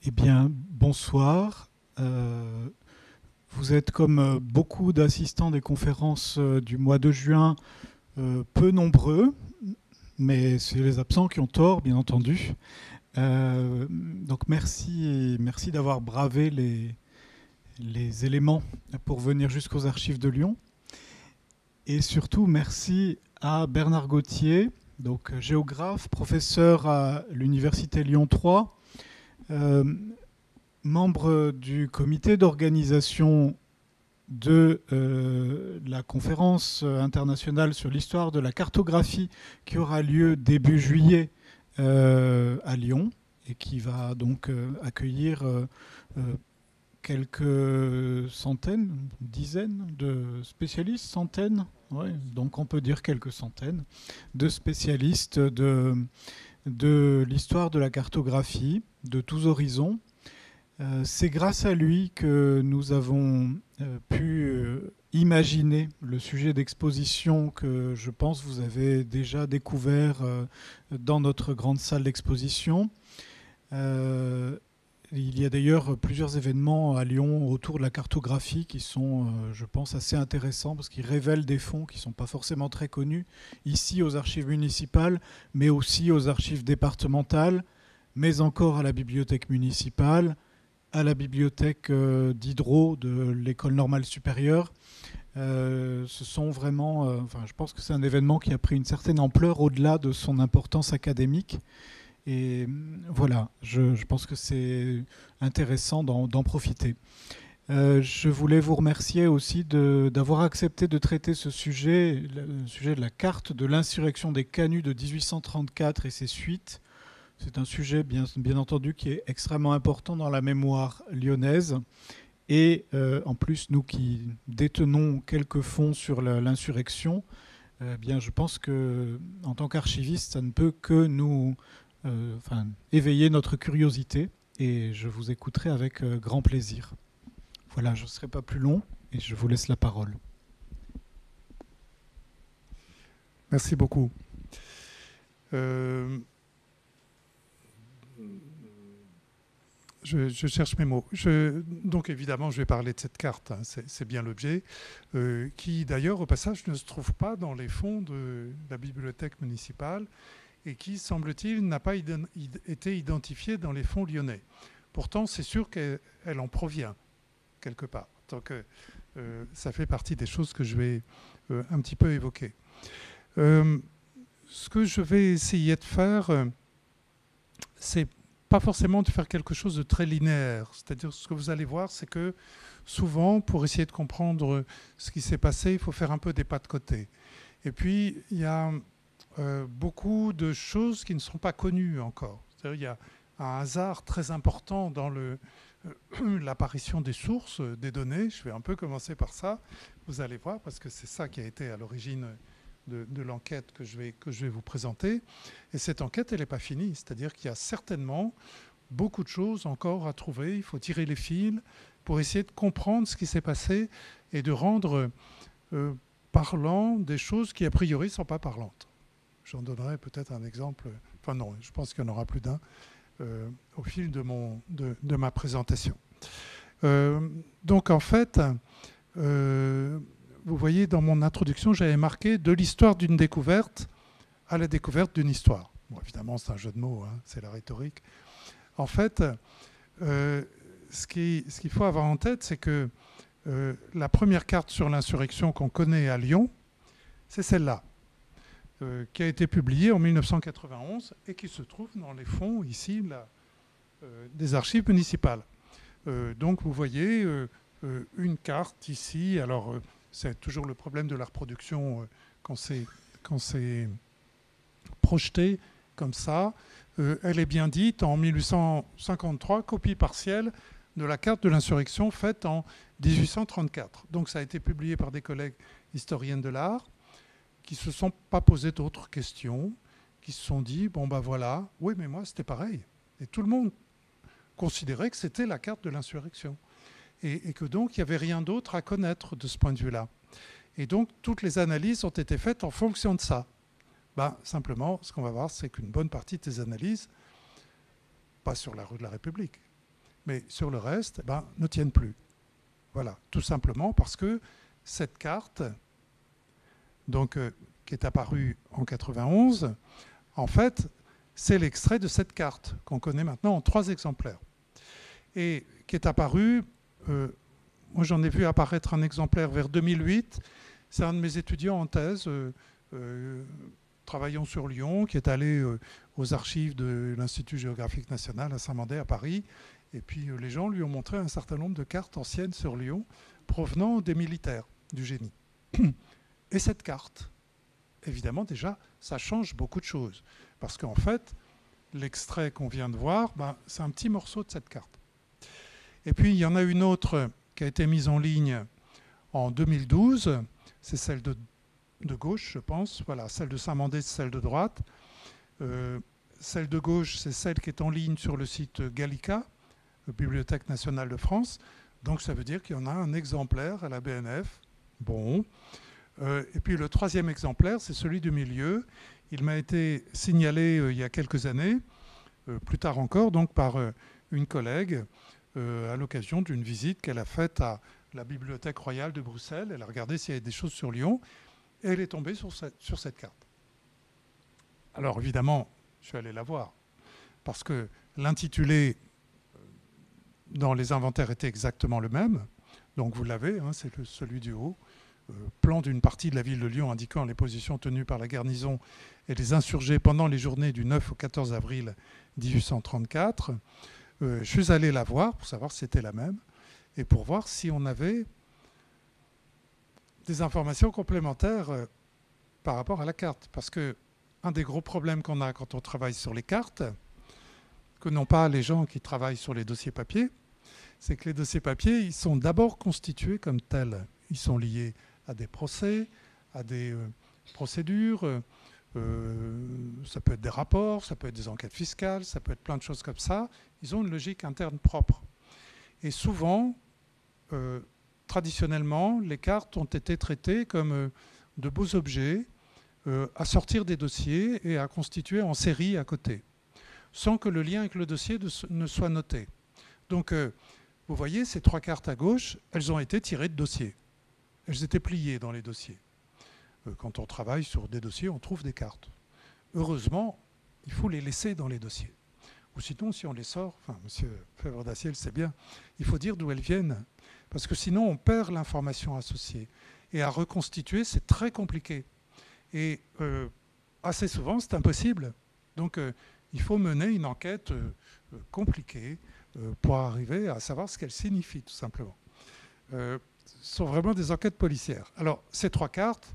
Eh bien, bonsoir. Vous êtes comme beaucoup d'assistants des conférences du mois de juin, peu nombreux, mais c'est les absents qui ont tort, bien entendu. Donc merci d'avoir bravé les éléments pour venir jusqu'aux archives de Lyon. Et surtout, merci à Bernard Gauthier, donc géographe, professeur à l'Université Lyon 3, membre du comité d'organisation de la conférence internationale sur l'histoire de la cartographie qui aura lieu début juillet à Lyon et qui va donc accueillir quelques centaines, dizaines de spécialistes, centaines, ouais, donc on peut dire quelques centaines de spécialistes de l'histoire de la cartographie de tous horizons. C'est grâce à lui que nous avons pu imaginer le sujet d'exposition que je pense vous avez déjà découvert dans notre grande salle d'exposition. Il y a d'ailleurs plusieurs événements à Lyon autour de la cartographie qui sont, je pense, assez intéressants parce qu'ils révèlent des fonds qui ne sont pas forcément très connus ici aux archives municipales, mais aussi aux archives départementales, mais encore à la bibliothèque municipale, à la bibliothèque d'Hydro de l'École normale supérieure. Ce sont vraiment, je pense que c'est un événement qui a pris une certaine ampleur au-delà de son importance académique. Et voilà, je pense que c'est intéressant d'en profiter. Je voulais vous remercier aussi d'avoir accepté de traiter ce sujet, le sujet de la carte de l'insurrection des canuts de 1834 et ses suites. C'est un sujet, bien entendu, qui est extrêmement important dans la mémoire lyonnaise. Et en plus, nous qui détenons quelques fonds sur l'insurrection, bien, je pense que, en tant qu'archiviste, ça ne peut que nous éveiller notre curiosité. Et je vous écouterai avec grand plaisir. Voilà, je ne serai pas plus long et je vous laisse la parole. Merci beaucoup. Je cherche mes mots. Donc évidemment, je vais parler de cette carte, hein, c'est bien l'objet, qui d'ailleurs, au passage, ne se trouve pas dans les fonds de la bibliothèque municipale et qui, semble-t-il, n'a pas été identifiée dans les fonds lyonnais. Pourtant, c'est sûr qu'elle en provient, quelque part. Donc ça fait partie des choses que je vais un petit peu évoquer. Ce que je vais essayer de faire, c'est pas forcément de faire quelque chose de très linéaire. C'est-à-dire, ce que vous allez voir, c'est que souvent, pour essayer de comprendre ce qui s'est passé, il faut faire un peu des pas de côté. Et puis, il y a beaucoup de choses qui ne sont pas connues encore. C'est-à-dire, il y a un hasard très important dans l'apparition des sources, des données. Je vais un peu commencer par ça, vous allez voir, parce que c'est ça qui a été à l'origine de l'enquête que je vais vous présenter. Et cette enquête, elle n'est pas finie. C'est-à-dire qu'il y a certainement beaucoup de choses encore à trouver. Il faut tirer les fils pour essayer de comprendre ce qui s'est passé et de rendre parlant des choses qui, a priori, ne sont pas parlantes. J'en donnerai peut-être un exemple. Enfin non, je pense qu'il y en aura plus d'un au fil de ma présentation. Donc en fait, vous voyez, dans mon introduction, j'avais marqué de l'histoire d'une découverte à la découverte d'une histoire. Bon, évidemment, c'est un jeu de mots, hein, c'est la rhétorique. En fait, ce qu'il faut avoir en tête, c'est que la première carte sur l'insurrection qu'on connaît à Lyon, c'est celle-là, qui a été publiée en 1991 et qui se trouve dans les fonds, ici, des archives municipales. Donc, vous voyez une carte ici. Alors, c'est toujours le problème de la reproduction quand c'est projeté comme ça. Elle est bien dite en 1853, copie partielle de la carte de l'insurrection faite en 1834. Donc ça a été publié par des collègues historiennes de l'art qui ne se sont pas posé d'autres questions, qui se sont dit, bon ben voilà, oui mais moi c'était pareil. Et tout le monde considérait que c'était la carte de l'insurrection. Et que donc il n'y avait rien d'autre à connaître de ce point de vue-là. Et donc toutes les analyses ont été faites en fonction de ça. Ben, simplement, ce qu'on va voir, c'est qu'une bonne partie de ces analyses passe sur la rue de la République. mais sur le reste, ne tiennent plus. Voilà, tout simplement parce que cette carte, donc, qui est apparue en 91, en fait, c'est l'extrait de cette carte qu'on connaît maintenant en 3 exemplaires. Et qui est apparue, moi j'en ai vu apparaître un exemplaire vers 2008, c'est un de mes étudiants en thèse, travaillant sur Lyon, qui est allé aux archives de l'Institut géographique national à Saint-Mandé, à Paris. Et puis les gens lui ont montré un certain nombre de cartes anciennes sur Lyon provenant des militaires du génie. Et cette carte, évidemment, déjà, ça change beaucoup de choses. Parce qu'en fait, l'extrait qu'on vient de voir, c'est un petit morceau de cette carte. Et puis, il y en a une autre qui a été mise en ligne en 2012. C'est celle de gauche, je pense. Voilà, celle de Saint-Mandé, c'est celle de droite. Celle de gauche, c'est celle qui est en ligne sur le site Gallica, Bibliothèque nationale de France. Donc, ça veut dire qu'il y en a un exemplaire à la BNF. Bon. Et puis, le 3e exemplaire, c'est celui du milieu. Il m'a été signalé il y a quelques années, plus tard encore, donc par une collègue, à l'occasion d'une visite qu'elle a faite à la Bibliothèque royale de Bruxelles. Elle a regardé s'il y avait des choses sur Lyon et elle est tombée sur cette carte. Alors évidemment, je suis allé la voir parce que l'intitulé dans les inventaires était exactement le même. Donc vous l'avez, hein, c'est celui du haut. Plan d'une partie de la ville de Lyon indiquant les positions tenues par la garnison et les insurgés pendant les journées du 9 au 14 avril 1834. Je suis allé la voir pour savoir si c'était la même et pour voir si on avait des informations complémentaires par rapport à la carte. Parce que un des gros problèmes qu'on a quand on travaille sur les cartes, que n'ont pas les gens qui travaillent sur les dossiers papier, c'est que les dossiers papier, ils sont d'abord constitués comme tels. Ils sont liés à des procès, à des procédures, ça peut être des rapports, ça peut être des enquêtes fiscales, ça peut être plein de choses comme ça. Ils ont une logique interne propre. Et souvent, traditionnellement, les cartes ont été traitées comme de beaux objets à sortir des dossiers et à constituer en série à côté, sans que le lien avec le dossier ne soit noté. Donc, vous voyez, ces 3 cartes à gauche, elles ont été tirées de dossiers. Elles étaient pliées dans les dossiers. Quand on travaille sur des dossiers, on trouve des cartes. Heureusement, il faut les laisser dans les dossiers. Ou sinon, si on les sort, enfin, M. Fèvre-Dacier le sait bien, il faut dire d'où elles viennent. Parce que sinon, on perd l'information associée. Et à reconstituer, c'est très compliqué. Et assez souvent, c'est impossible. Donc, il faut mener une enquête compliquée pour arriver à savoir ce qu'elle signifie, tout simplement. Ce sont vraiment des enquêtes policières. Alors, ces 3 cartes,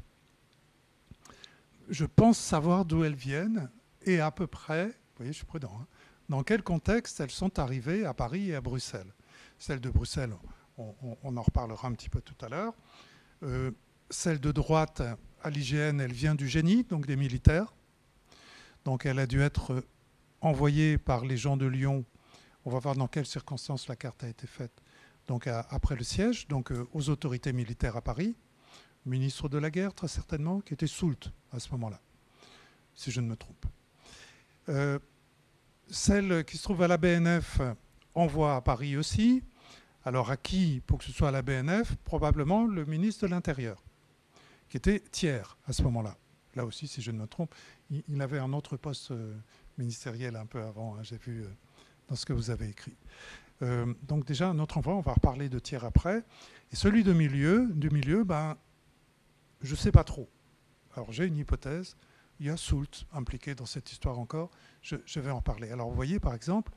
je pense savoir d'où elles viennent et à peu près, vous voyez, je suis prudent, hein, dans quel contexte elles sont arrivées à Paris et à Bruxelles. Celle de Bruxelles, on en reparlera un petit peu tout à l'heure. Celle de droite, à l'IGN, elle vient du génie, donc des militaires. Donc elle a dû être envoyée par les gens de Lyon. On va voir dans quelles circonstances la carte a été faite. Donc après le siège, donc aux autorités militaires à Paris, ministre de la guerre très certainement, qui était Soult à ce moment-là, si je ne me trompe. Celle qui se trouve à la BNF envoie à Paris aussi. Alors à qui pour que ce soit à la BNF? Probablement le ministre de l'Intérieur, qui était Thiers à ce moment-là. Là aussi, si je ne me trompe, il avait un autre poste ministériel un peu avant, hein, j'ai vu dans ce que vous avez écrit. Donc déjà, un autre endroit, on va reparler de Thiers après. Et celui du milieu, je ne sais pas trop. Alors j'ai une hypothèse, il y a Soult impliqué dans cette histoire encore, je vais en parler. Alors vous voyez par exemple,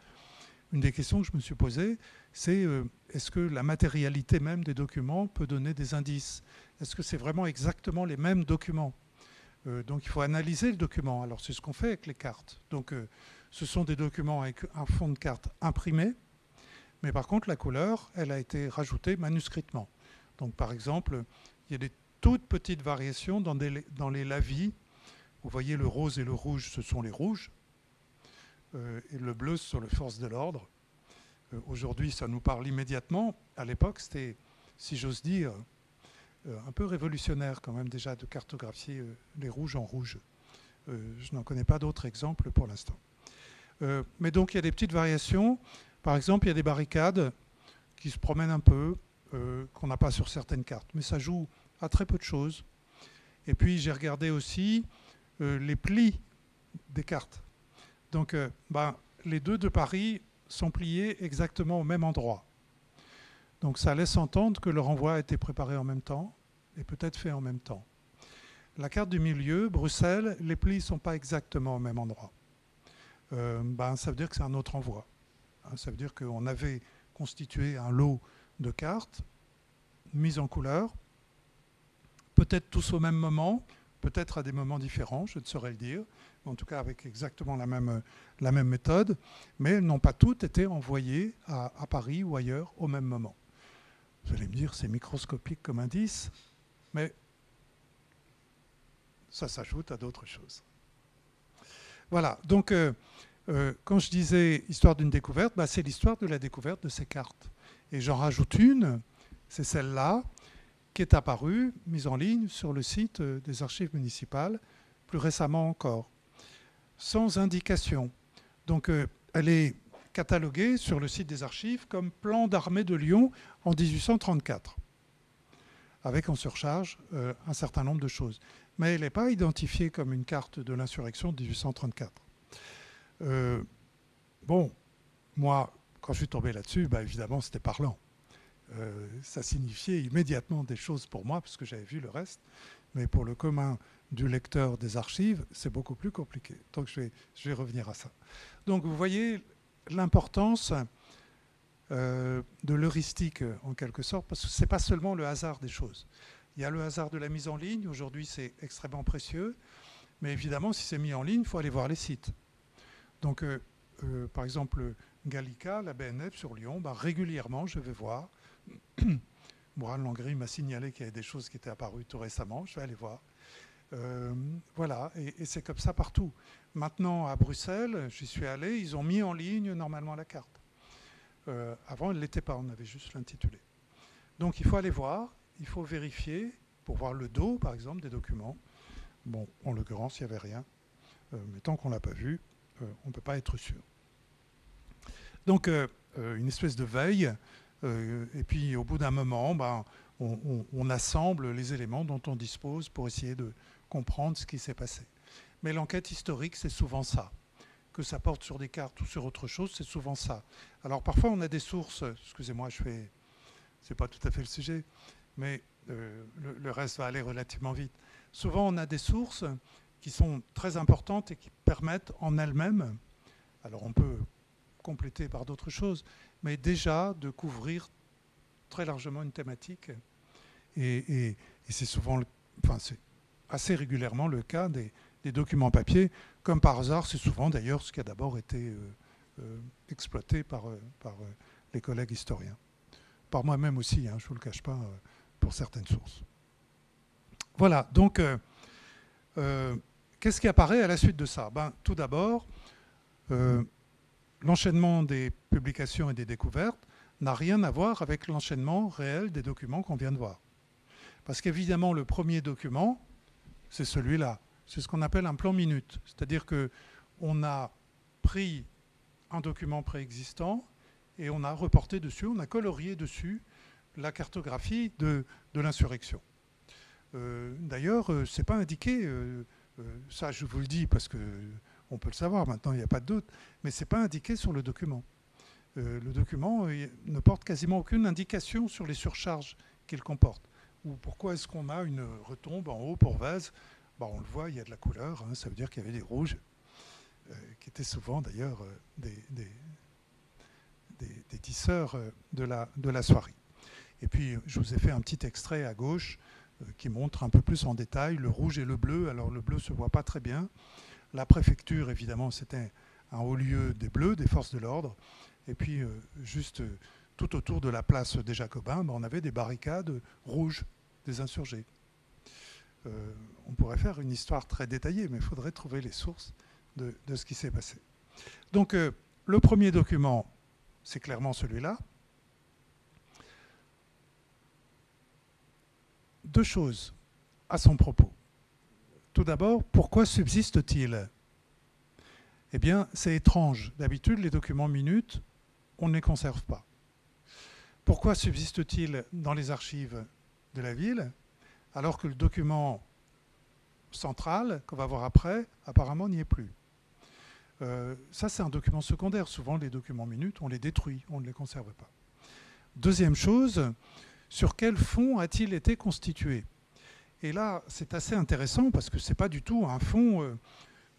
une des questions que je me suis posée, c'est est-ce que la matérialité même des documents peut donner des indices? Est-ce que c'est vraiment exactement les mêmes documents? Donc il faut analyser le document. Alors c'est ce qu'on fait avec les cartes. Donc ce sont des documents avec un fond de carte imprimé, mais par contre la couleur, elle a été rajoutée manuscritement. Donc par exemple, il y a des toutes petites variations dans les lavis. Vous voyez le rose et le rouge, ce sont les rouges. Et le bleu, ce sont les forces de l'ordre. Aujourd'hui, ça nous parle immédiatement. À l'époque, c'était, si j'ose dire, un peu révolutionnaire quand même déjà de cartographier les rouges en rouge. Je n'en connais pas d'autres exemples pour l'instant. Mais donc, il y a des petites variations. Par exemple, il y a des barricades qui se promènent un peu, qu'on n'a pas sur certaines cartes. Mais ça joue à très peu de choses. Et puis, j'ai regardé aussi les plis des cartes. Donc, les deux de Paris sont pliés exactement au même endroit. Donc, ça laisse entendre que le renvoi a été préparé en même temps et peut-être fait en même temps. La carte du milieu, Bruxelles, les plis ne sont pas exactement au même endroit. Ça veut dire que c'est un autre envoi. Ça veut dire qu'on avait constitué un lot de cartes mises en couleur, peut-être tous au même moment, peut-être à des moments différents, je ne saurais le dire, en tout cas avec exactement la même méthode, mais elles n'ont pas toutes été envoyées à Paris ou ailleurs au même moment. Vous allez me dire, c'est microscopique comme indice, mais ça s'ajoute à d'autres choses. Voilà, donc quand je disais histoire d'une découverte, c'est l'histoire de la découverte de ces cartes. Et j'en rajoute une, c'est celle-là, qui est apparue, mise en ligne sur le site des archives municipales, plus récemment encore, sans indication. Donc elle est cataloguée sur le site des archives comme plan d'armée de Lyon en 1834, avec en surcharge un certain nombre de choses. Mais elle n'est pas identifiée comme une carte de l'insurrection de 1834. Moi, quand je suis tombé là-dessus, évidemment, c'était parlant. Ça signifiait immédiatement des choses pour moi, parce que j'avais vu le reste. Mais pour le commun du lecteur des archives, c'est beaucoup plus compliqué. Donc, je vais revenir à ça. Donc, vous voyez l'importance de l'heuristique, en quelque sorte, parce que ce n'est pas seulement le hasard des choses. Il y a le hasard de la mise en ligne. Aujourd'hui, c'est extrêmement précieux. Mais évidemment, si c'est mis en ligne, il faut aller voir les sites. Donc, par exemple, Gallica, la BNF sur Lyon, régulièrement, je vais voir. Mourad Langry m'a signalé qu'il y avait des choses qui étaient apparues tout récemment. Je vais aller voir. Voilà, et c'est comme ça partout. Maintenant, à Bruxelles, j'y suis allé, ils ont mis en ligne normalement la carte. Avant, elle ne l'était pas, on avait juste l'intitulé. Donc, il faut aller voir, il faut vérifier, pour voir le dos, par exemple, des documents. Bon, en l'occurrence, il n'y avait rien. Mais tant qu'on ne l'a pas vu, on ne peut pas être sûr. Donc, une espèce de veille, et puis au bout d'un moment, on assemble les éléments dont on dispose pour essayer de comprendre ce qui s'est passé. Mais l'enquête historique, c'est souvent ça. Que ça porte sur des cartes ou sur autre chose, c'est souvent ça. Alors parfois, on a des sources, excusez-moi, c'est pas tout à fait le sujet, mais le reste va aller relativement vite. Souvent, on a des sources qui sont très importantes et qui permettent en elles-mêmes, alors on peut compléter par d'autres choses, mais déjà de couvrir très largement une thématique. Et c'est souvent, c'est assez régulièrement le cas des documents papier. Comme par hasard, c'est souvent d'ailleurs ce qui a d'abord été exploité par les collègues historiens. Par moi-même aussi, je ne vous le cache pas, pour certaines sources. Voilà, donc qu'est-ce qui apparaît à la suite de ça? Tout d'abord, l'enchaînement des publications et des découvertes n'a rien à voir avec l'enchaînement réel des documents qu'on vient de voir. Parce qu'évidemment, le premier document, c'est celui-là. C'est ce qu'on appelle un plan minute. C'est-à-dire qu'on a pris un document préexistant et on a reporté dessus, on a colorié dessus la cartographie de l'insurrection. D'ailleurs, ce n'est pas indiqué, ça je vous le dis parce qu'on peut le savoir maintenant, il n'y a pas de doute, mais ce n'est pas indiqué sur le document. Le document ne porte quasiment aucune indication sur les surcharges qu'il comporte. Ou pourquoi est-ce qu'on a une retombe en haut pour vase? On le voit, il y a de la couleur, ça veut dire qu'il y avait des rouges, qui étaient souvent d'ailleurs des tisseurs de la soierie. Et puis, je vous ai fait un petit extrait à gauche qui montre un peu plus en détail le rouge et le bleu. Alors, le bleu ne se voit pas très bien. La préfecture, évidemment, c'était un haut lieu des Bleus, des forces de l'ordre. Et puis, juste tout autour de la place des Jacobins, on avait des barricades rouges des insurgés. On pourrait faire une histoire très détaillée, mais il faudrait trouver les sources de ce qui s'est passé. Donc, le premier document, c'est clairement celui-là. Deux choses à son propos. Tout d'abord, pourquoi subsiste-t-il? Eh bien, c'est étrange. D'habitude, les documents minutes on ne les conserve pas. Pourquoi subsiste-t-il dans les archives de la ville, alors que le document central, qu'on va voir après, apparemment n'y est plus? Ça, c'est un document secondaire. Souvent, les documents minutes, on les détruit, on ne les conserve pas. Deuxième chose, sur quel fonds a-t-il été constitué? Et là, c'est assez intéressant parce que ce n'est pas du tout un fonds,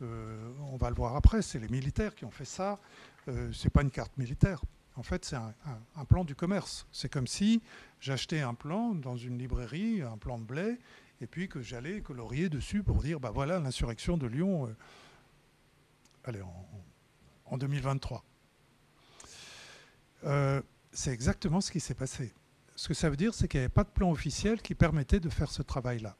on va le voir après, c'est les militaires qui ont fait ça, ce n'est pas une carte militaire. En fait, c'est un plan du commerce. C'est comme si j'achetais un plan dans une librairie, un plan de blé, et puis que j'allais colorier dessus pour dire, bah voilà, l'insurrection de Lyon, allez, en 2023. C'est exactement ce qui s'est passé. Ce que ça veut dire, c'est qu'il n'y avait pas de plan officiel qui permettait de faire ce travail-là.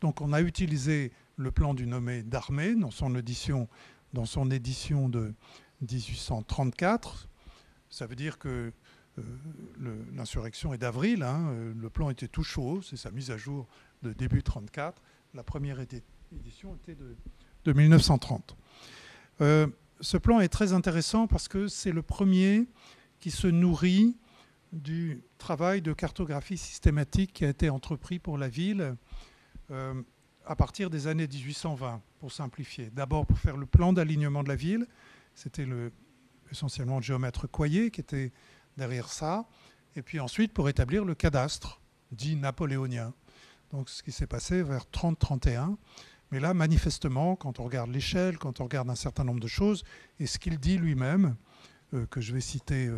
Donc on a utilisé le plan du nommé d'armée dans son édition de 1834. Ça veut dire que l'insurrection est d'avril, hein, le plan était tout chaud, c'est sa mise à jour de début 1934. La première édition était de 1930. Ce plan est très intéressant parce que c'est le premier qui se nourrit du travail de cartographie systématique qui a été entrepris pour la ville à partir des années 1820, pour simplifier. D'abord pour faire le plan d'alignement de la ville, c'était essentiellement le géomètre Coyer qui était derrière ça, et puis ensuite pour établir le cadastre, dit napoléonien. Donc ce qui s'est passé vers 30-31. Mais là, manifestement, quand on regarde l'échelle, quand on regarde un certain nombre de choses, et ce qu'il dit lui-même, que je vais citer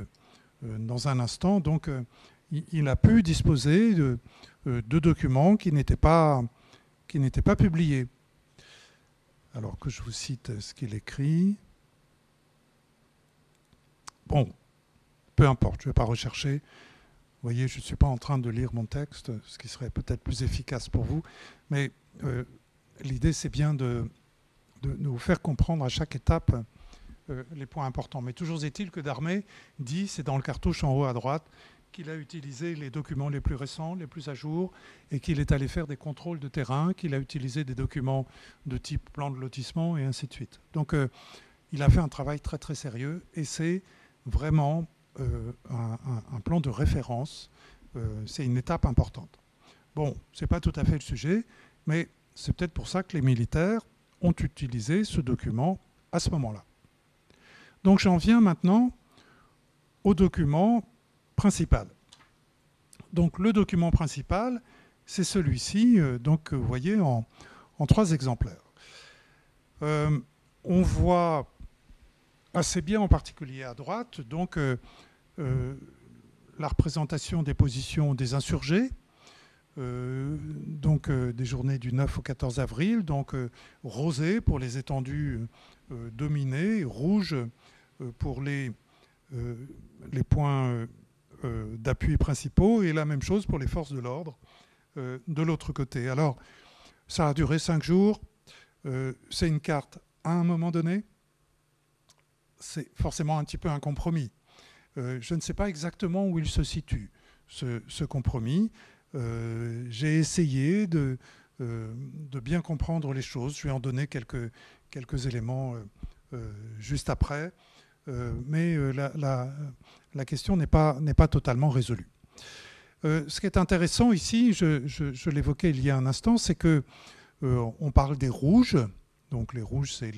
dans un instant, donc il a pu disposer de documents qui n'étaient pas publiés. Alors que je vous cite ce qu'il écrit. Bon, peu importe, je ne vais pas rechercher. Vous voyez, je ne suis pas en train de lire mon texte, ce qui serait peut-être plus efficace pour vous. Mais l'idée, c'est bien de vous faire comprendre à chaque étape les points importants. Mais toujours est-il que Darmé dit, c'est dans le cartouche en haut à droite, qu'il a utilisé les documents les plus récents, les plus à jour, et qu'il est allé faire des contrôles de terrain, qu'il a utilisé des documents de type plan de lotissement, et ainsi de suite. Donc, il a fait un travail très très sérieux, et c'est vraiment un plan de référence. C'est une étape importante. Bon, ce n'est pas tout à fait le sujet, mais c'est peut-être pour ça que les militaires ont utilisé ce document à ce moment-là. Donc j'en viens maintenant au document principal. Donc le document principal, c'est celui-ci, donc vous voyez en 3 exemplaires. On voit assez bien, en particulier à droite, donc la représentation des positions des insurgés, donc des journées du 9 au 14 avril, donc rosé pour les étendues dominées, rouge pour les points d'appui principaux, et la même chose pour les forces de l'ordre de l'autre côté. Alors, ça a duré 5 jours. C'est une carte à un moment donné. C'est forcément un petit peu un compromis. Je ne sais pas exactement où il se situe, ce compromis. J'ai essayé de bien comprendre les choses. Je vais en donner quelques éléments juste après. Mais la question n'est pas totalement résolue. Ce qui est intéressant ici, je l'évoquais il y a un instant, c'est que on parle des rouges. Donc les rouges, c'est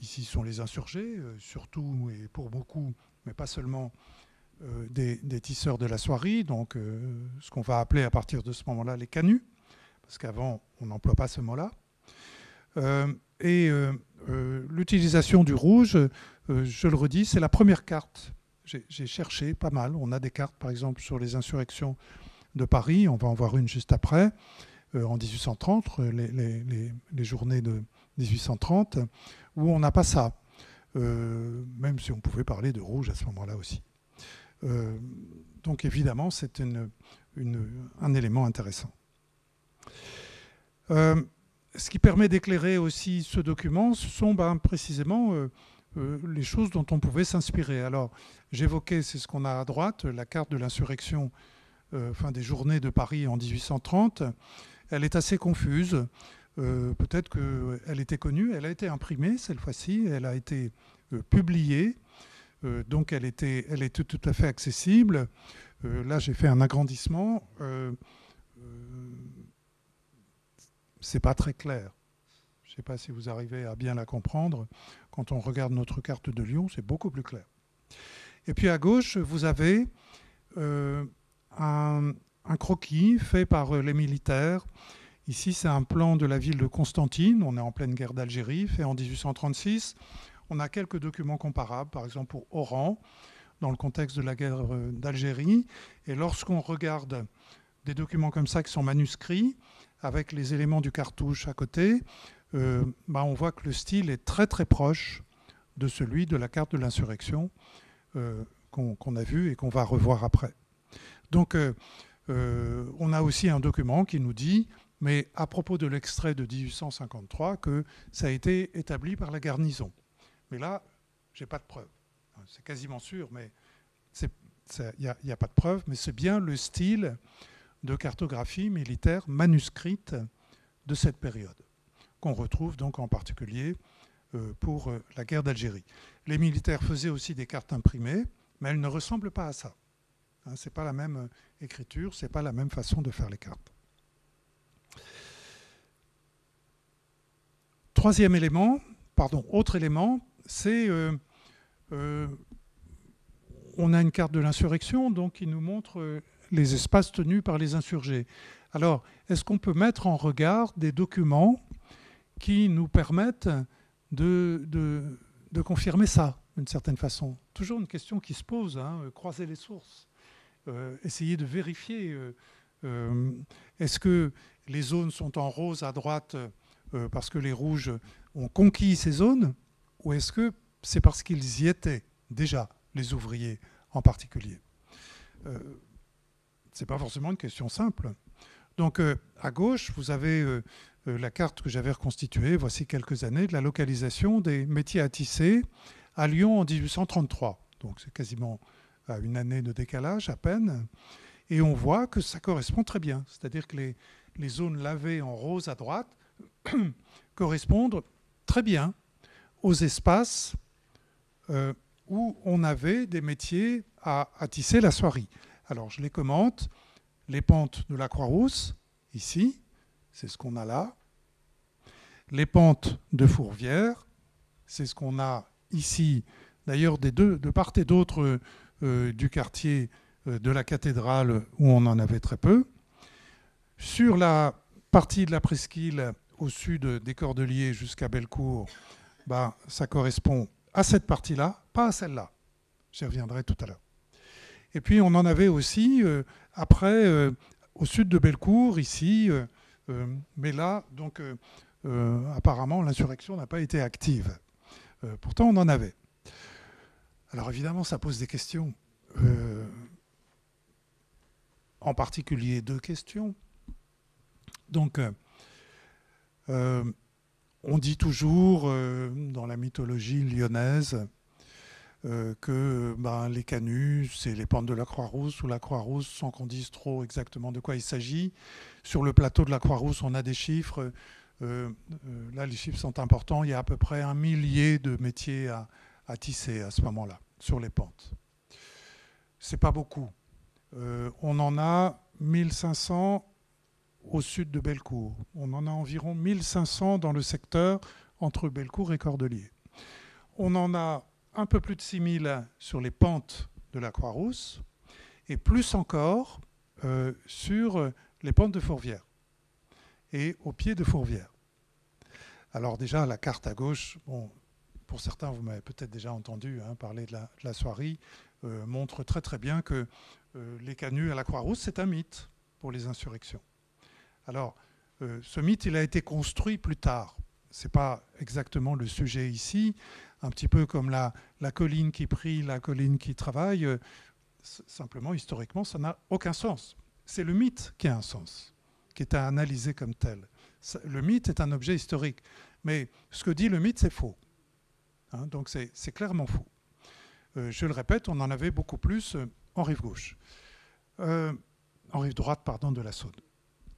ici sont les insurgés, surtout et pour beaucoup, mais pas seulement, des tisseurs de la soierie, donc ce qu'on va appeler à partir de ce moment-là les canuts, parce qu'avant, on n'emploie pas ce mot-là. L'utilisation du rouge, je le redis, c'est la première carte. J'ai cherché pas mal. On a des cartes, par exemple, sur les insurrections de Paris. On va en voir une juste après, en 1830, les journées de 1830, où on n'a pas ça, même si on pouvait parler de rouge à ce moment-là aussi. Donc évidemment, c'est un élément intéressant. Ce qui permet d'éclairer aussi ce document, ce sont précisément les choses dont on pouvait s'inspirer. Alors, j'évoquais, c'est ce qu'on a à droite, la carte de l'insurrection, des journées de Paris en 1830. Elle est assez confuse. Peut-être qu'elle était connue. Elle a été imprimée cette fois-ci. Elle a été publiée. Donc elle était tout à fait accessible. Là, j'ai fait un agrandissement. C'est pas très clair. Je ne sais pas si vous arrivez à bien la comprendre. Quand on regarde notre carte de Lyon, c'est beaucoup plus clair. Et puis à gauche, vous avez un croquis fait par les militaires. Ici, c'est un plan de la ville de Constantine. On est en pleine guerre d'Algérie, fait en 1836. On a quelques documents comparables, par exemple pour Oran, dans le contexte de la guerre d'Algérie. Et lorsqu'on regarde des documents comme ça qui sont manuscrits, avec les éléments du cartouche à côté, on voit que le style est très très proche de celui de la carte de l'insurrection qu'on a vu et qu'on va revoir après. Donc on a aussi un document qui nous dit, mais à propos de l'extrait de 1853, que ça a été établi par la garnison. Mais là, je n'ai pas de preuve. C'est quasiment sûr, mais il n'y a pas de preuve, mais c'est bien le style de cartographie militaire manuscrite de cette période, qu'on retrouve donc en particulier pour la guerre d'Algérie. Les militaires faisaient aussi des cartes imprimées, mais elles ne ressemblent pas à ça. Ce n'est pas la même écriture, ce n'est pas la même façon de faire les cartes. Autre élément, c'est on a une carte de l'insurrection donc qui nous montre les espaces tenus par les insurgés. Alors, est-ce qu'on peut mettre en regard des documents qui nous permettent de confirmer ça, d'une certaine façon? Toujours une question qui se pose, croiser les sources, essayer de vérifier. Est-ce que les zones sont en rose à droite parce que les rouges ont conquis ces zones, ou est-ce que c'est parce qu'ils y étaient déjà, les ouvriers en particulier? Ce n'est pas forcément une question simple. Donc à gauche, vous avez la carte que j'avais reconstituée, voici quelques années, de la localisation des métiers à tisser à Lyon en 1833. Donc c'est quasiment à une année de décalage à peine. Et on voit que ça correspond très bien. C'est-à-dire que les zones lavées en rose à droite correspondent très bien aux espaces où on avait des métiers à tisser la soierie. Alors je les commente. Les pentes de la Croix-Rousse, ici, c'est ce qu'on a là. Les pentes de Fourvière, c'est ce qu'on a ici. D'ailleurs, de part et d'autre du quartier de la cathédrale, où on en avait très peu. Sur la partie de la presqu'île au sud des Cordeliers jusqu'à Bellecour, ça correspond à cette partie-là, pas à celle-là. J'y reviendrai tout à l'heure. Et puis on en avait aussi après au sud de Bellecour, ici, mais là, donc apparemment l'insurrection n'a pas été active. Pourtant on en avait. Alors évidemment ça pose des questions, en particulier deux questions. Donc on dit toujours dans la mythologie lyonnaise que les canuts, c'est les pentes de la Croix-Rousse ou la Croix-Rousse, sans qu'on dise trop exactement de quoi il s'agit. Sur le plateau de la Croix-Rousse, on a des chiffres. Là, les chiffres sont importants. Il y a à peu près 1 millier de métiers à tisser à ce moment-là, sur les pentes. C'est pas beaucoup. On en a 1500 au sud de Bellecour. On en a environ 1500 dans le secteur entre Bellecour et Cordeliers. On en a un peu plus de 6000 sur les pentes de la Croix-Rousse et plus encore sur les pentes de Fourvière et au pied de Fourvière. Alors déjà, la carte à gauche, pour certains, vous m'avez peut-être déjà entendu parler de la soierie, montre très très bien que les canuts à la Croix-Rousse, c'est un mythe pour les insurrections. Alors, ce mythe, il a été construit plus tard. Ce n'est pas exactement le sujet ici, un petit peu comme la colline qui prie, la colline qui travaille. Simplement, historiquement, ça n'a aucun sens. C'est le mythe qui a un sens, qui est à analyser comme tel. Le mythe est un objet historique. Mais ce que dit le mythe, c'est faux. Donc c'est clairement faux. Je le répète, on en avait beaucoup plus en rive gauche. En rive droite, pardon, de la Saône.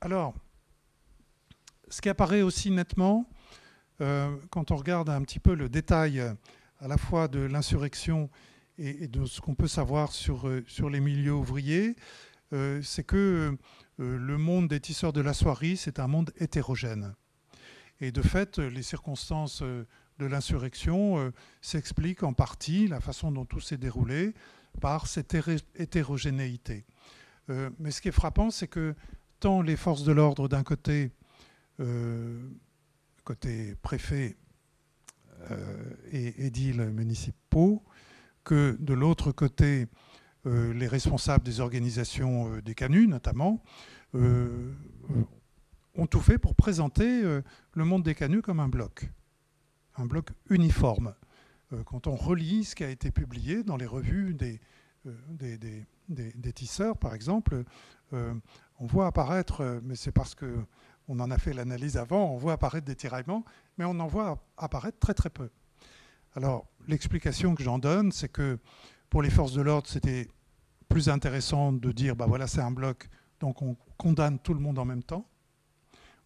Alors, ce qui apparaît aussi nettement, quand on regarde un petit peu le détail à la fois de l'insurrection et de ce qu'on peut savoir sur les milieux ouvriers, c'est que le monde des tisseurs de la soierie, c'est un monde hétérogène. Et de fait, les circonstances de l'insurrection s'expliquent en partie, la façon dont tout s'est déroulé, par cette hétérogénéité. Mais ce qui est frappant, c'est que tant les forces de l'ordre d'un côté, côté préfet et édiles municipaux, que de l'autre côté, les responsables des organisations des canuts, notamment, ont tout fait pour présenter le monde des canuts comme un bloc uniforme. Quand on relit ce qui a été publié dans les revues des tisseurs, par exemple, on voit apparaître, mais c'est parce qu'on en a fait l'analyse avant, on voit apparaître des tiraillements, mais on en voit apparaître très très peu. Alors, l'explication que j'en donne, c'est que pour les forces de l'ordre, c'était plus intéressant de dire, bah voilà, c'est un bloc, donc on condamne tout le monde en même temps,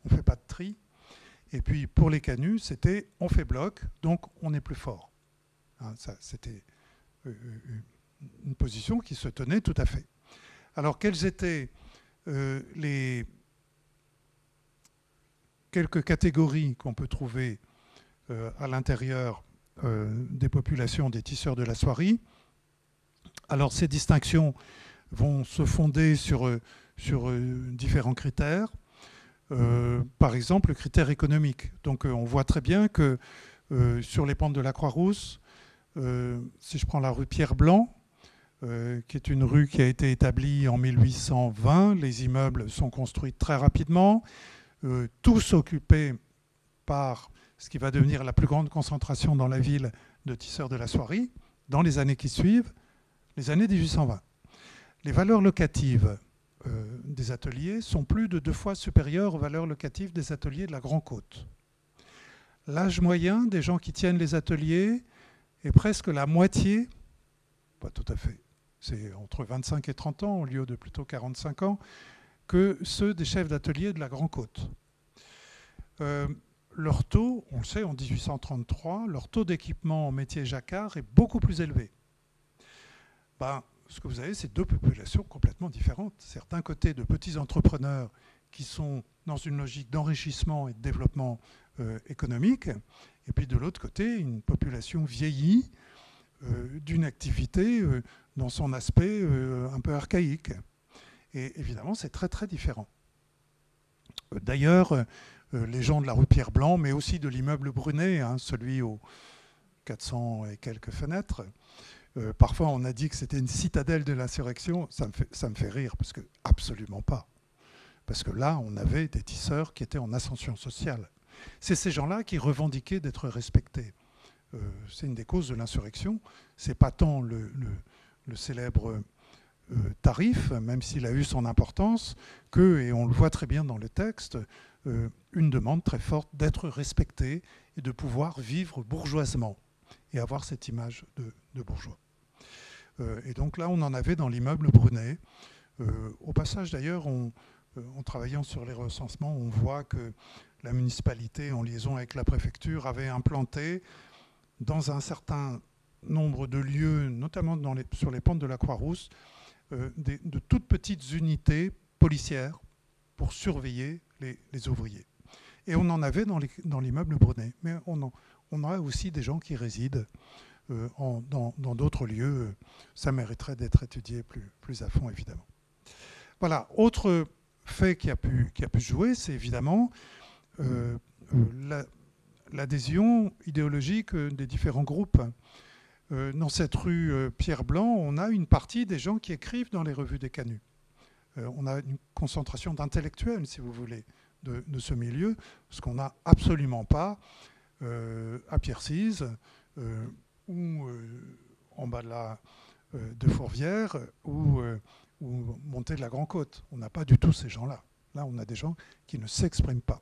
on ne fait pas de tri. Et puis pour les canuts, c'était on fait bloc, donc on est plus fort. Hein, c'était une position qui se tenait tout à fait. Alors quelles étaient les quelques catégories qu'on peut trouver à l'intérieur des populations des tisseurs de la soierie? Alors ces distinctions vont se fonder sur différents critères. Par exemple, le critère économique. Donc on voit très bien que sur les pentes de la Croix-Rousse, si je prends la rue Pierre-Blanc, qui est une rue qui a été établie en 1820, les immeubles sont construits très rapidement, tous occupés par ce qui va devenir la plus grande concentration dans la ville de tisseurs de la soierie, dans les années qui suivent, les années 1820. Les valeurs locatives des ateliers sont plus de 2 fois supérieures aux valeurs locatives des ateliers de la Grande Côte. L'âge moyen des gens qui tiennent les ateliers est presque la moitié, pas tout à fait, c'est entre 25 et 30 ans au lieu de plutôt 45 ans, que ceux des chefs d'atelier de la Grande Côte. Leur taux, on le sait, en 1833, leur taux d'équipement en métier jacquard est beaucoup plus élevé. Ce que vous avez, c'est 2 populations complètement différentes. C'est d'un côté de petits entrepreneurs qui sont dans une logique d'enrichissement et de développement économique, et puis de l'autre côté, une population vieillie d'une activité dans son aspect un peu archaïque. Et évidemment, c'est très très différent. D'ailleurs, les gens de la rue Pierre-Blanc, mais aussi de l'immeuble Brunet, hein, celui aux 400 et quelques fenêtres, parfois on a dit que c'était une citadelle de l'insurrection, ça me fait rire, parce que absolument pas. Parce que là, on avait des tisseurs qui étaient en ascension sociale. C'est ces gens-là qui revendiquaient d'être respectés. C'est une des causes de l'insurrection. C'est pas tant le célèbre tarif, même s'il a eu son importance, que, et on le voit très bien dans le texte, une demande très forte d'être respecté et de pouvoir vivre bourgeoisement et avoir cette image de bourgeois. Et donc là, on en avait dans l'immeuble Brunet. Au passage, d'ailleurs, en travaillant sur les recensements, on voit que la municipalité, en liaison avec la préfecture, avait implanté dans un certain nombre de lieux, notamment sur les pentes de la Croix-Rousse, de toutes petites unités policières pour surveiller les ouvriers. Et on en avait dans l'immeuble Brunet. Mais on a aussi des gens qui résident dans d'autres lieux. Ça mériterait d'être étudié plus à fond, évidemment. Voilà. Autre fait qui a pu jouer, c'est évidemment l'adhésion idéologique des différents groupes. Dans cette rue Pierre-Blanc, on a une partie des gens qui écrivent dans les revues des canuts. On a une concentration d'intellectuels, si vous voulez, de ce milieu, ce qu'on n'a absolument pas à Pierre-Cise ou en bas de Fourvière ou montée de la Grande Côte. On n'a pas du tout ces gens-là. Là, on a des gens qui ne s'expriment pas.